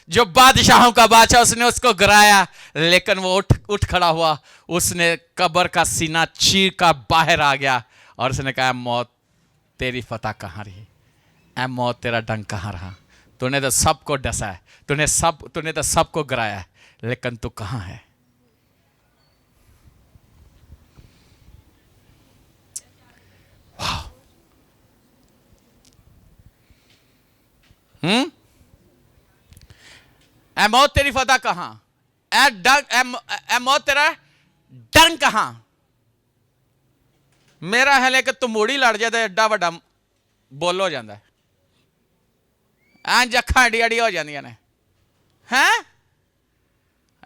जो बादशाहों का बादशाह, उसने उसको गिराया, लेकिन वो उठ खड़ा हुआ, उसने कब्र का सीना चीर का बाहर आ गया, और उसने कहा मौत तेरी फतह कहां रही? ऐ मौत तेरा डंक कहां रहा? तूने तो सबको डसा है, तूने तो सबको गिराया है, लेकिन तू कहां है? ऐ मौत तेरी फतह कहां? ऐ मौत तेरा डंक कहां? मेरा है लेकिन तू मूड़ी लड़ जाए तो एडा वड्डा बोल हो जाता है। एंज अखां एडी एडी हो जांदियां ने, हैं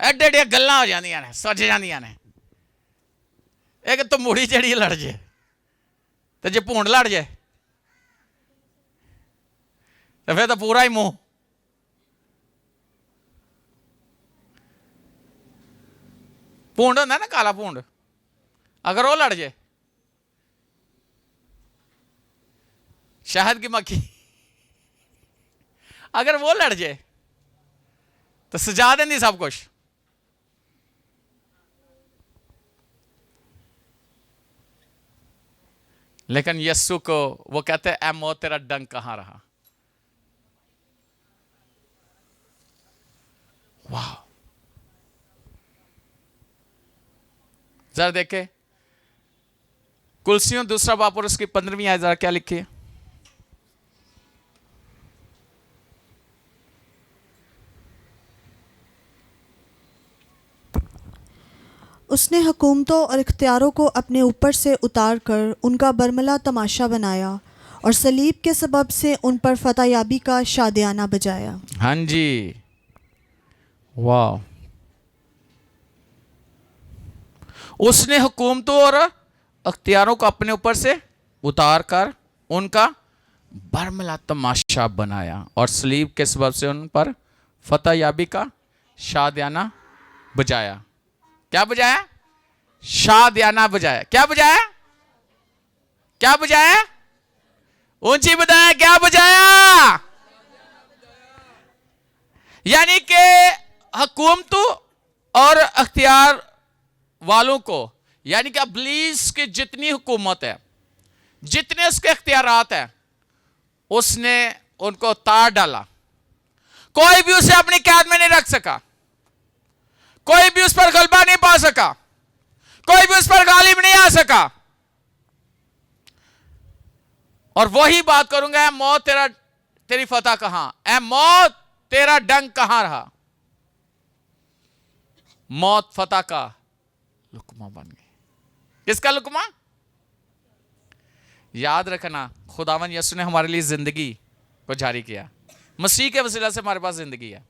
एडे एडियां गल्लां हो जांदियां ने, सज जांदियां ने। एक तो मूड़ी जड़ी लड़ जाए, तो जे भूंड लड़ जाए तो फिर तो पूरा ही मुंह। भूंड होंदा ना, काला भूंड, अगर वो लड़ जाए, शहद की मक्खी अगर वो लड़ जाए तो सजा देंगी सब कुछ। लेकिन यस्सु को वो कहते हैं ऐ मौत तेरा डंक कहां रहा? वाह, जरा देखे कुलसियों दूसरा बाप और उसकी 15वीं आयत, जरा क्या लिखी है? उसने हुकूमतों और इख्तियारों को अपने ऊपर से उतार कर उनका बरमला तमाशा बनाया और सलीब के सबब से उन पर फतहयाबी का शादियाना बजाया। हाँ जी, वाह। उसने हुकूमतों और अख्तियारों को अपने ऊपर से उतार कर उनका बरमला तमाशा बनाया और सलीब के सबब से उन पर फतहयाबी का शादियाना बजाया। क्या बजाया? शादियाना बजाया। क्या बजाया? क्या बजाया? ऊंची बताया, क्या बजाया? यानी कि हुकूमतों और अख्तियार वालों को, यानी कि इब्लीस की जितनी हुकूमत है, जितने उसके इख्तियारात हैं, उसने उनको तार डाला। कोई भी उसे अपनी कैद में नहीं रख सका, कोई भी उस पर गलबा नहीं पा सका, कोई भी उस पर गालिब नहीं आ सका। और वही बात करूंगा, ऐ मौत तेरी फतह कहां, ऐ मौत तेरा डंक कहां रहा। मौत फतह का लुकमा बन गई। किसका लुकमा? याद रखना, खुदावन यसु ने हमारे लिए जिंदगी को जारी किया, मसीह के वसीला से हमारे पास जिंदगी है।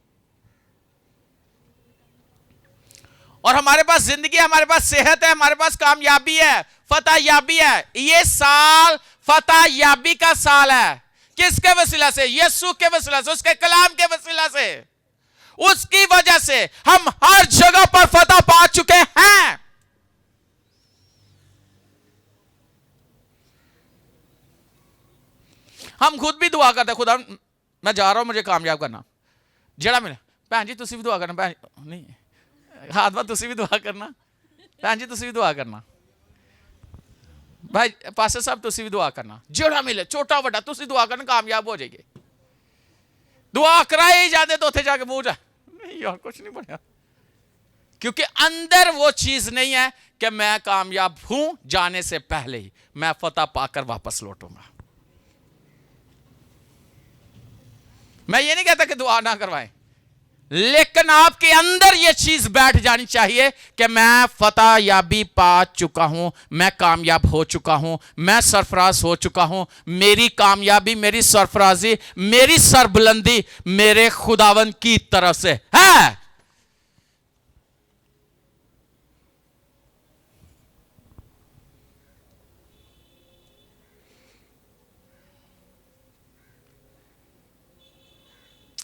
और हमारे पास जिंदगी है, हमारे पास सेहत है, हमारे पास कामयाबी है, फतह याबी है। ये साल फतह याबी का साल है। किसके वसीला से? यीशु के वसीला से, उसके कलाम के वसीला से। उसकी वजह से हम हर जगह पर फतह पा चुके हैं। हम खुद भी दुआ करते, खुदा मैं जा रहा हूं, मुझे कामयाब करना, जेड़ा मिले। भैन जी तुसी भी दुआ करना, भैन नहीं हाथ बात, तुसी भी दुआ करना, भैन जी तुसी भी दुआ करना, भाई पास्टर साहब तुसी भी दुआ करना, जेड़ा मिले छोटा बड़ा तुसी दुआ करना, कामयाब हो जाएगी। दुआ कराए ही जाते तो उथे जाके मुंह जा नहीं यार कुछ नहीं बनया, क्योंकि अंदर वो चीज नहीं है कि मैं कामयाब हूं, जाने से पहले ही मैं फतह पाकर वापस लौटूंगा। मैं ये नहीं कहता कि दुआ ना करवाएं, लेकिन आपके अंदर यह चीज बैठ जानी चाहिए कि मैं फतह याबी पा चुका हूं, मैं कामयाब हो चुका हूं, मैं सरफराज हो चुका हूं। मेरी कामयाबी, मेरी सरफराजी, मेरी सरबुलंदी मेरे खुदावन की तरफ से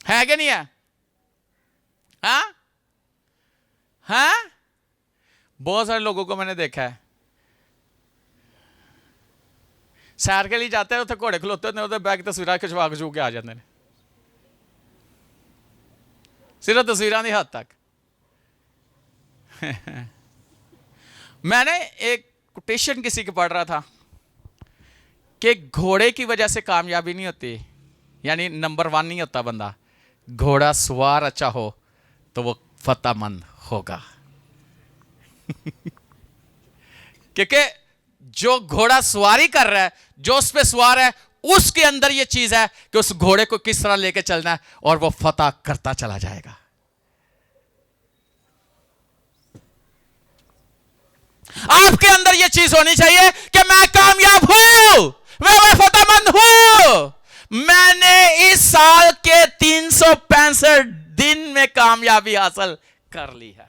है कि नहीं है? हाँ हाँ, बहुत सारे लोगों को मैंने देखा है, सैर के लिए जाते हैं, उसे घोड़े खलोते होते, उधर बैग तस्वीर खिंचवा खिंचू के आ जाते हैं, सिर्फ तस्वीर की हद तक। मैंने एक कोटेशन किसी की पढ़ रहा था कि घोड़े की वजह से कामयाबी नहीं होती, यानी नंबर 1 नहीं होता बंदा। घोड़ा सवार अच्छा हो तो वो फतहमंद होगा। क्योंकि जो घोड़ा सवारी कर रहा है, जो उस पे सवार है, उसके अंदर ये चीज है कि उस घोड़े को किस तरह लेके चलना है और वो फतह करता चला जाएगा। आपके अंदर ये चीज होनी चाहिए कि मैं कामयाब हूं, मैं फतहमंद हूं। मैंने इस साल के 365 दिन में कामयाबी हासिल कर ली है।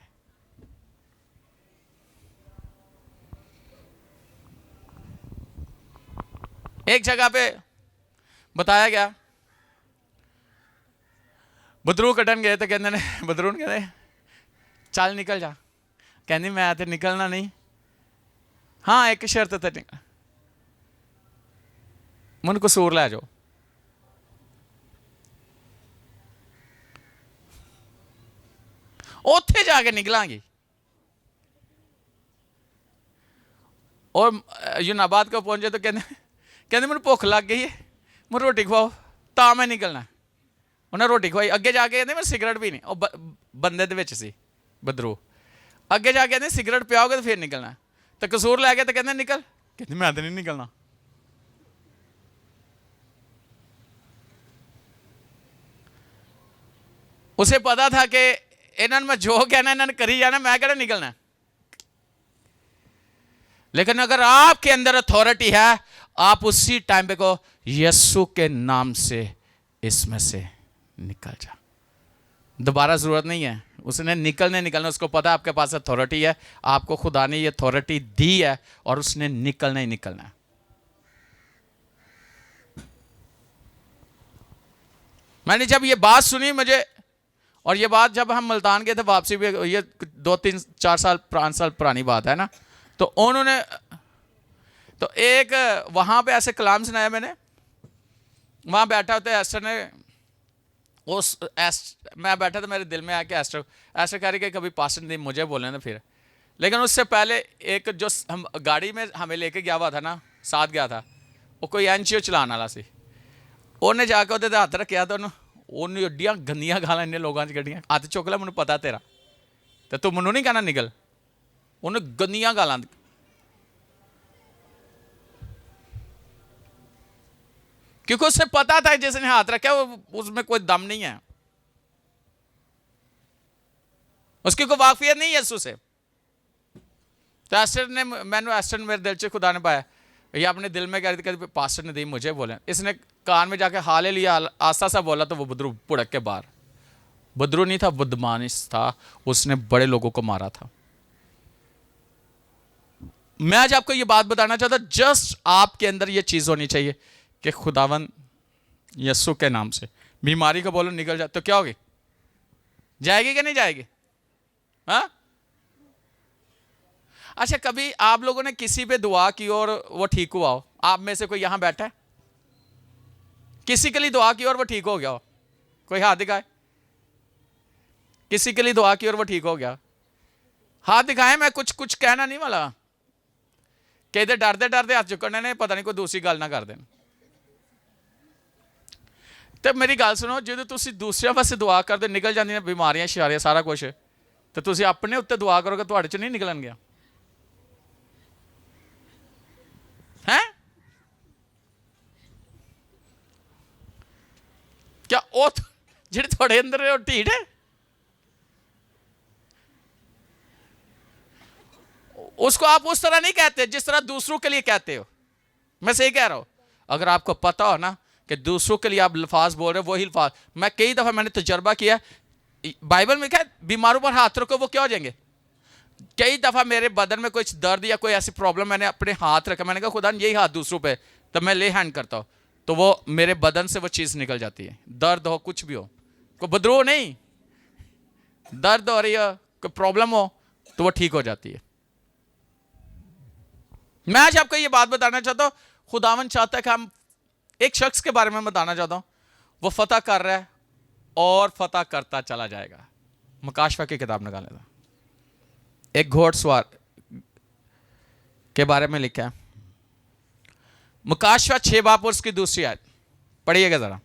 एक जगह पे बताया गया, बदरू कटन गए तो कहते ने बदरू कहते चल निकल जा, कहनी मैं तो निकलना नहीं, हाँ एक शर्त ते निकल, मन कसूर लै जाओ। उत्थे जाके निकलांगी। और यूनाबाद को पहुंचे तो कहते मैंने भुख लग गई है, मैं रोटी खवाओ, ता मैं निकलना। उन्हें रोटी खवाई, अगे जाके कहते मैं सिगरेट भी नहीं, बंदे दे विच सी बदरू, अगे जाके कहते सिगरेट पियाओगे तो फिर निकलना। तो कसूर लै गए तो कहते निकल, कहते मैं तो नहीं निकलना। उसे पता था कि इन्होंने मैं जो कहना इन्होंने करी जाना, मैं कहना निकलना। लेकिन अगर आपके अंदर अथॉरिटी है, आप उसी टाइम पे को यीशु के नाम से इसमें से निकल जा। दोबारा जरूरत नहीं है, उसने निकलना, उसको पता है आपके पास अथॉरिटी है, आपको खुदा ने ये अथॉरिटी दी है और उसने निकलना ही निकलना है। मैंने जब ये बात सुनी मुझे, और ये बात जब हम मुल्तान गए थे वापसी भी, ये 2-3-4 साल 5 साल पुरानी बात है ना, तो उन्होंने तो एक वहां पे ऐसे कलाम सुनाया मैंने, वहां बैठा होता है एस्टर ने, मैं बैठा था, मेरे दिल में आया कि एस्टर कह रही कि कभी पास्टर नहीं मुझे बोले ना फिर। लेकिन उससे पहले एक जो हम गाड़ी में हमें लेके गया हुआ था ना, साथ गया था, वो कोई एनजीओ चलाने वाला सी, उन्हें जाके ਉਹਦੇ ਹੱਥ ਰੱਖਿਆ ਤਾਂ ਉਹਨੂੰ ਏਡੀਆਂ ਗੰਦੀਆਂ ਗਾਲਾਂ ਇੰਨੇ ਲੋਕਾਂ 'ਚ ਕੱਢੀਆਂ, ਹੱਥ ਚੁੱਕ ਲੈ ਮੈਨੂੰ ਪਤਾ ਤੇਰਾ, ਤੇ ਤੂੰ ਮੈਨੂੰ ਨਹੀਂ ਕਹਿਣਾ ਨਿਕਲ, ਉਹਨੇ ਗੰਦੀਆਂ ਗਾਲਾਂ। क्योंकि उससे पता था जिसने हाथ रखा वो उसमें कोई दम नहीं है, उसकी कोई वाकफियत नहीं है यीशु से। तो एस्टर ने मेरे दिल से खुदा ने पाया, ये अपने दिल में कह रही थी पास्टर ने दी मुझे बोले, इसने कान में जाके हालेलुया आस्ता सा बोला तो वो बदरू पुड़क के बाहर, बदरू नहीं था, बदमाश था, उसने बड़े लोगों को मारा था। मैं आज आपको ये बात बताना चाहता, जस्ट आपके अंदर ये चीज होनी चाहिए कि खुदावन यीशु के नाम से बीमारी को बोलो निकल जाए, तो क्या होगी, जाएगी कि नहीं जाएगी? हाँ, अच्छा कभी आप लोगों ने किसी पे दुआ की और वो ठीक हुआ हो? आप में से कोई यहां बैठा है किसी के लिए दुआ की और वो ठीक हो गया हो? कोई हाथ दिखाए, किसी के लिए दुआ की और वो ठीक हो गया, हाथ दिखाए। मैं कुछ कहना नहीं वाला, कहते डरते डरते हाथ चुकने ने पता नहीं कोई दूसरी गल ना कर दें। तो मेरी गल सुनो, जो तुम दूसरे वास्ते दुआ करते निकल जाती बीमारियां शियारियां सारा कुछ, तो तुम अपने उत्ते दुआ करोगे तुहाडे च नहीं निकलन गया है? क्या वो जिहड़े तुहाडे अंदर ढीठ है उसको आप उस तरह नहीं कहते जिस तरह दूसरों के लिए कहते हो। मैं सही कह रहा हूं? अगर आपको पता हो ना कि दूसरों के लिए आप अल्फाज बोल रहे हो वही अल्फाज, मैं कई दफा मैंने तजर्बा किया, बाइबल में क्या बीमारों पर हाथ रखो वो क्या हो जाएंगे। कई दफा मेरे बदन में कुछ दर्द या कोई ऐसी प्रॉब्लम, मैंने अपने हाथ रखा, मैंने कहा खुदा यही हाथ दूसरों पे, तो मैं ले हैंड करता हूं तो वो मेरे बदन से वो चीज निकल जाती है। दर्द हो कुछ भी हो, कोई बदरूह नहीं, दर्द हो रही है कोई प्रॉब्लम हो तो वो ठीक हो जाती है। मैं आज आपको ये बात बताना चाहता हूं, खुदावन चाहता है कि हम एक शख्स के बारे में बताना चाहता हूं, वो फतह कर रहा है और फतह करता चला जाएगा। मुकाशवा की किताब निकाले था, एक घोड़सवार के बारे में लिखा है, मुकाशवा 6 बाब और उसकी दूसरी आयत पढ़िएगा जरा।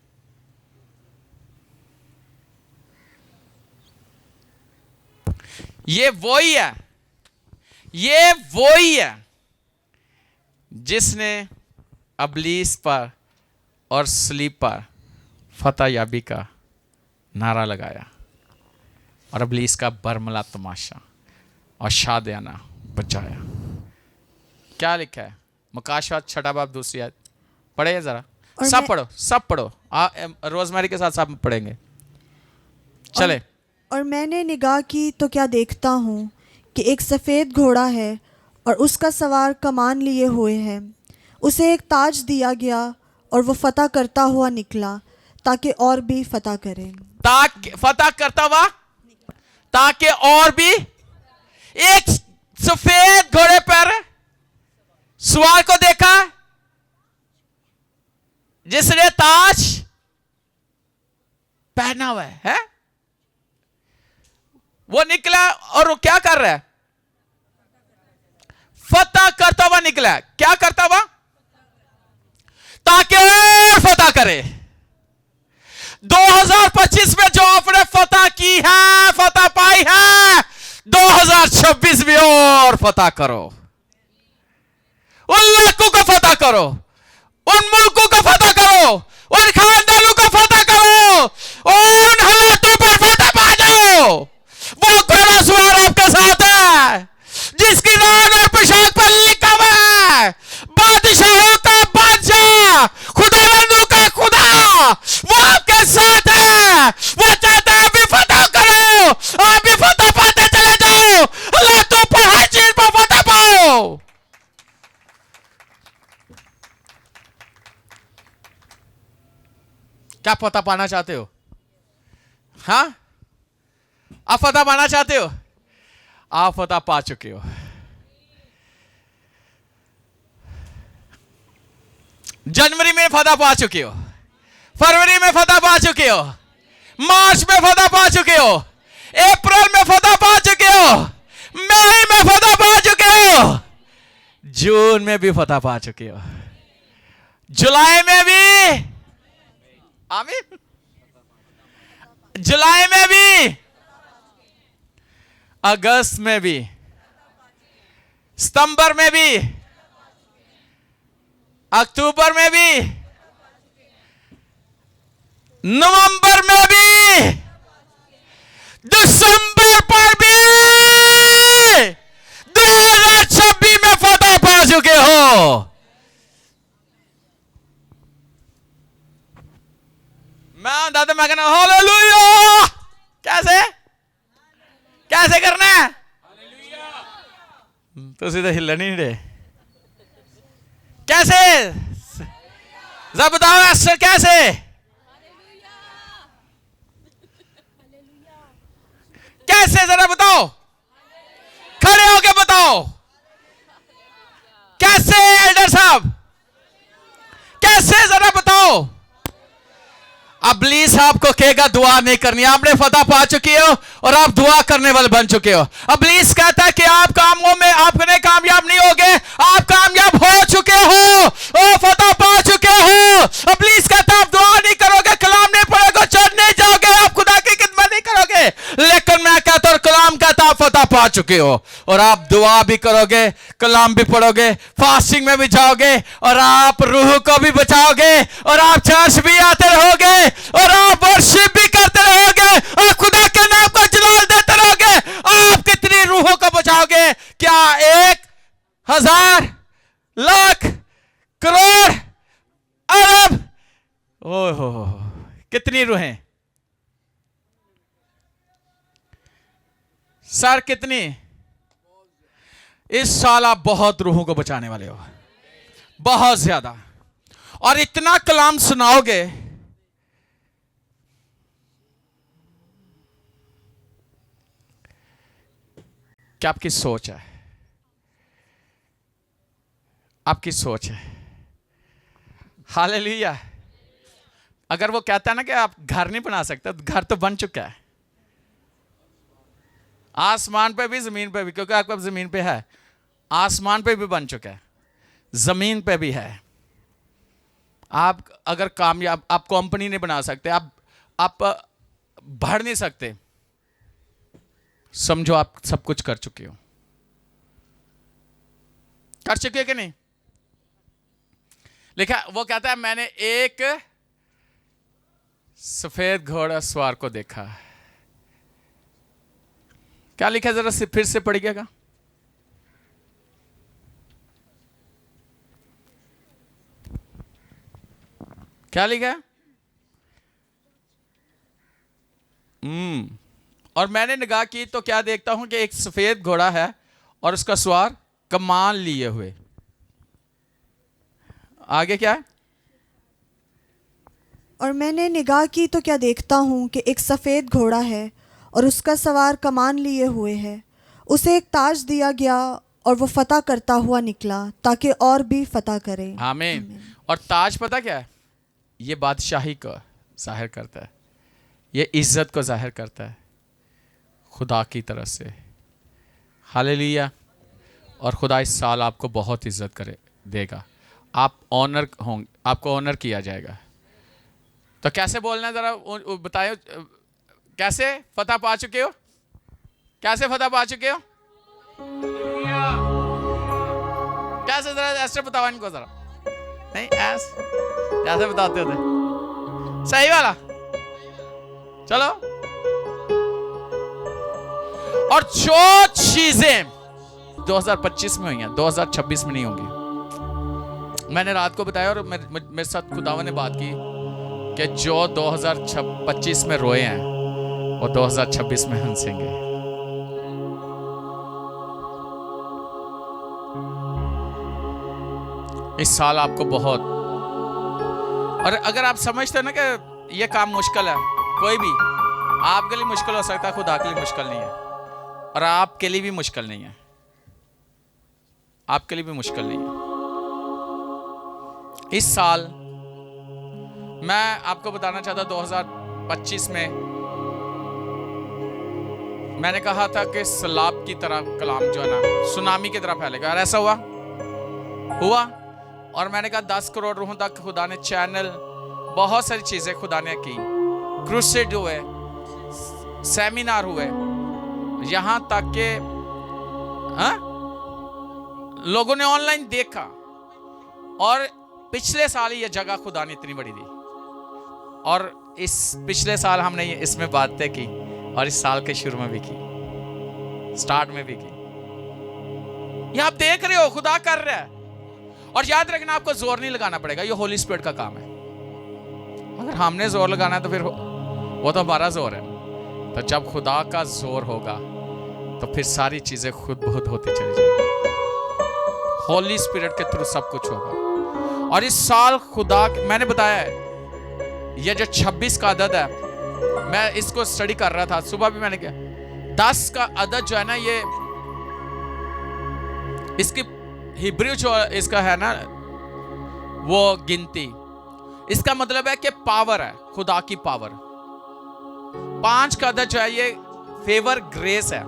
ये वही है जिसने अबलीस पर और सलीब पर फतह याबी का नारा लगाया और अबलीस का बरमला तमाशा और शादियाना बचाया। क्या लिखा है? मुकाशवा 6 बाब दूसरी आयत पढ़े जरा, सब पढ़ो रोजमेरी के साथ सब पढ़ेंगे। चले। और मैंने निगाह की तो क्या देखता हूँ कि एक सफ़ेद घोड़ा है और उसका सवार कमान लिए हुए है, उसे एक ताज दिया गया और वो फतह करता हुआ निकला ताकि और भी फतह करे। फतह करता हुआ ताकि और भी। एक सफेद घोड़े पर सवार को देखा जिसने ताज पहना हुआ है? वो निकला और वो क्या कर रहा है? फतह करता हुआ निकला। क्या करता हुआ? ताकि और फतह करे। 2025 में जो आपने फतह की है, फतह पाई है, 2026 में और फतह करो। उन इलाकों को फतह करो, उन मुल्कों को फतह करो, उन खानदानों को फतह करो, उन हालातों पर फतह पा जाओ। वो घोड़ा सवार आपके साथ है जिसकी नाम और पोशाक पर लिखा हुआ क्या फतह पाना चाहते हो? हाँ, आप फतह पाना चाहते हो? आप फतह पा चुके हो। जनवरी में फतह पा चुके हो, फरवरी में फतह पा चुके हो, मार्च में फतह पा चुके हो, अप्रैल में फतह पा चुके हो, मई में फतह पा चुके हो, जून में भी फतह पा चुके हो, जुलाई में भी, आमीन, जुलाई में भी, अगस्त में भी, सितंबर में भी, अक्टूबर में भी, नवंबर में भी, दिसंबर पर भी 2026 में फतह पा चुके हो। मैं दादा मैं कहना हालेलुया। कैसे कैसे करना है? तो सीधा हिलना नहीं दे। कैसे जरा बताओ एस्टर, कैसे? कैसे जरा बताओ, खड़े होके बताओ कैसे एल्डर साहब, कैसे जरा बताओ। अबलीस आपको कहेगा दुआ नहीं करनी, आपने फतह पा चुके हो और आप दुआ करने वाले बन चुके हो। अबलीस कहता है कि आप कामों में आपने कामयाब नहीं होगे, आप कामयाब हो चुके हो, ओ फतह पा चुके हो। अबलीस कहता है आप दुआ नहीं करोगे, कलाम नहीं पढ़ोगे, चढ़ नहीं जाओगे, आप खुदा की खिदमत नहीं करोगे। लेकिन मैं कहता हूं कलाम कहता आप फतह पा चुके हो और आप दुआ भी करोगे, कलाम भी पढ़ोगे, फास्टिंग में भी जाओगे और आप रूह को भी बचाओगे और आप चर्च भी आते रहोगे और आप वर्शिप भी करते रहोगे और खुदा के नाम को जलाल देते रहोगे। आप कितनी रूहों को बचाओगे? क्या 1,000 लाख करोड़ अरब? ओहो, कितनी रूहें सर, कितनी? इस साल आप बहुत रूहों को बचाने वाले हो, बहुत ज्यादा, और इतना कलाम सुनाओगे क्या आपकी सोच है, आपकी सोच है। हालेलुया। अगर वो कहता है ना कि आप घर नहीं बना सकते, तो घर तो बन चुका है, आसमान पे भी जमीन पे भी, क्योंकि आपका जमीन पे है, आसमान पे भी बन चुका है, जमीन पे भी है। आप अगर कामयाब, आप कंपनी नहीं बना सकते, आप बढ़ नहीं सकते, समझो आप सब कुछ कर चुके हो। कर चुके हो कि नहीं? लिखा, वो कहता है मैंने एक सफेद घोड़ा सवार को देखा। क्या लिखा है? जरा से फिर से पढ़िएगा। क्या लिखा है? और मैंने निगाह की तो क्या देखता हूं कि एक सफेद घोड़ा है और उसका सवार कमान लिए हुए। आगे क्या है? और मैंने निगाह की तो क्या देखता हूँ कि एक सफ़ेद घोड़ा है और उसका सवार कमान लिए हुए है। उसे एक ताज दिया गया और वो फतह करता हुआ निकला ताकि और भी फतह करे। आमीन। और ताज पता क्या है? ये बादशाही को जाहिर करता है, ये इज्जत को जाहिर करता है खुदा की तरफ से। हालेलुया। और खुदा इस साल आपको बहुत इज्जत करे देगा, आप ऑनर होंगे, आपको ऑनर किया जाएगा। तो कैसे बोलना है जरा बताओ, कैसे फतह पा चुके हो? कैसे फतह पा चुके हो? कैसे? जरा ऐसे बताओ इनको जरा। नहीं ऐसे बताते होते सही वाला। चलो। और जो चीजें 2025 में हुई हैं 2026 में नहीं होंगी। मैंने रात को बताया और मेरे साथ खुदावा ने बात की कि जो 2025 में रोए हैं वो 2026 में हंसेंगे। इस साल आपको बहुत, और अगर आप समझते हैं ना कि ये काम मुश्किल है, कोई भी आपके लिए मुश्किल हो सकता है, खुदा के लिए मुश्किल नहीं है, और आपके लिए भी मुश्किल नहीं है, आपके लिए भी मुश्किल नहीं है। इस साल मैं आपको बताना चाहता 2025 में मैंने कहा था कि सैलाब की तरह कलाम जो है ना सुनामी की तरह फैलेगा, और ऐसा हुआ। और मैंने कहा 10 करोड़ रूहों तक खुदा ने चैनल, बहुत सारी चीजें खुदा ने की, क्रूसेड हुए, सेमिनार हुए, यहां तक के लोगों ने ऑनलाइन देखा। और पिछले साल ही यह जगह खुदा ने इतनी बड़ी दी, और इस पिछले साल हमने इसमें बातें की, और इस साल के शुरू में भी की, स्टार्ट में भी की। ये आप देख रहे हो खुदा कर रहा है। और याद रखना, आपको जोर नहीं लगाना पड़ेगा, ये होली स्पिरिट का काम है। अगर हमने जोर लगाना है तो फिर वो तो हमारा जोर है। तो जब खुदा का जोर होगा तो फिर सारी चीजें खुद बहुत होती चली जाएंगी। होली स्पिरिट के थ्रू सब कुछ होगा। और इस साल खुदा, मैंने बताया है ये जो 26 का अदद है, मैं इसको स्टडी कर रहा था सुबह भी, मैंने किया 10 का अदद जो है ना, ये इसकी हिब्रू जो इसका है ना वो गिनती, इसका मतलब है कि पावर है, खुदा की पावर। 5 का अदद जो है ये फेवर, ग्रेस है।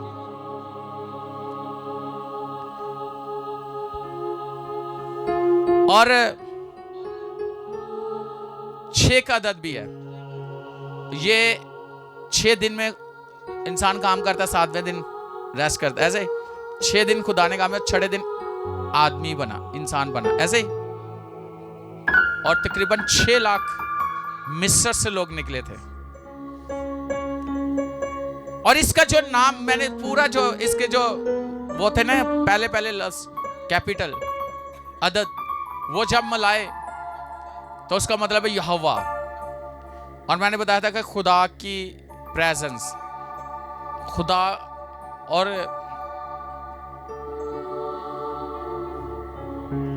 और 6 का अदद भी है, ये 6 दिन में इंसान काम करता है, 7वें दिन रेस्ट करता है। ऐसे 6 दिन खुदा ने काम किया, 6वें दिन आदमी बना, इंसान बना, ऐसे ही। और तकरीबन 6 लाख मिस्र से लोग निकले थे। और इसका जो नाम मैंने पूरा, जो इसके जो वो थे ना पहले लफ्ज कैपिटल अदद, वो जब मिलाए तो उसका मतलब है यहोवा। और मैंने बताया था कि खुदा की प्रेजेंस, खुदा, और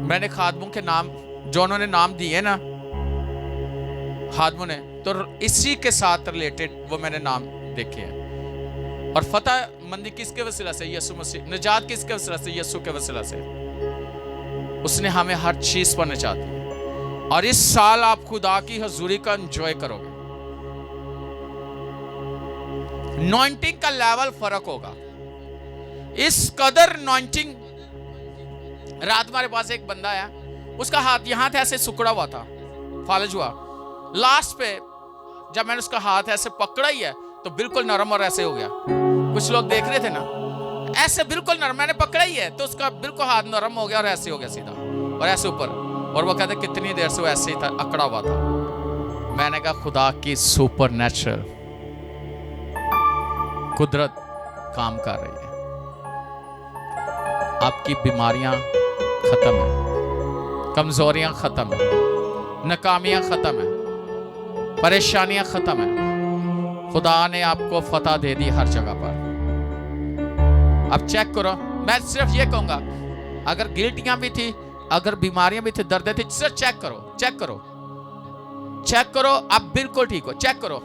मैंने खादमों के नाम जो उन्होंने नाम दिए ना खादमों ने, तो इसी के साथ रिलेटेड वो मैंने नाम देखे हैं। और फतह मंदी किसके वसीला से? यीशु मसीह। निजात किसके वसीला से? यीशु के वसीला से। उसने हमें हर चीज पर निजात दी। और इस साल आप खुदा की हजूरी का एंजॉय करोगे। नॉइंटिंग का लेवल फर्क होगा, इस कदर नॉइंटिंग। रात हमारे पास एक बंदा आया, उसका हाथ यहां था ऐसे सुकड़ा हुआ था, फालज हुआ। लास्ट पे जब मैंने उसका हाथ ऐसे पकड़ा ही है तो बिल्कुल नरम और ऐसे हो गया। कुछ लोग देख रहे थे ना, ऐसे बिल्कुल नरम, मैंने पकड़ा ही है तो उसका बिल्कुल हाथ नरम हो गया और ऐसे हो गया सीधा, और ऐसे ऊपर। और वो कहते कितनी देर से वो ऐसे ही था, अकड़ा हुआ था। मैंने कहा खुदा की सुपर नेचुरल कुदरत काम कर रही है। आपकी बीमारियां खत्म है, कमजोरियां खत्म है, नाकामियां खत्म है, परेशानियां खत्म है। खुदा ने आपको फतह दे दी हर जगह पर। अब चेक करो, मैं सिर्फ ये कहूंगा, अगर गिल्टियां भी थी, अगर बीमारियां भी थी, दर्द थी, सिर्फ चेक करो, चेक करो, चेक करो, आप बिल्कुल ठीक हो। चेक करो,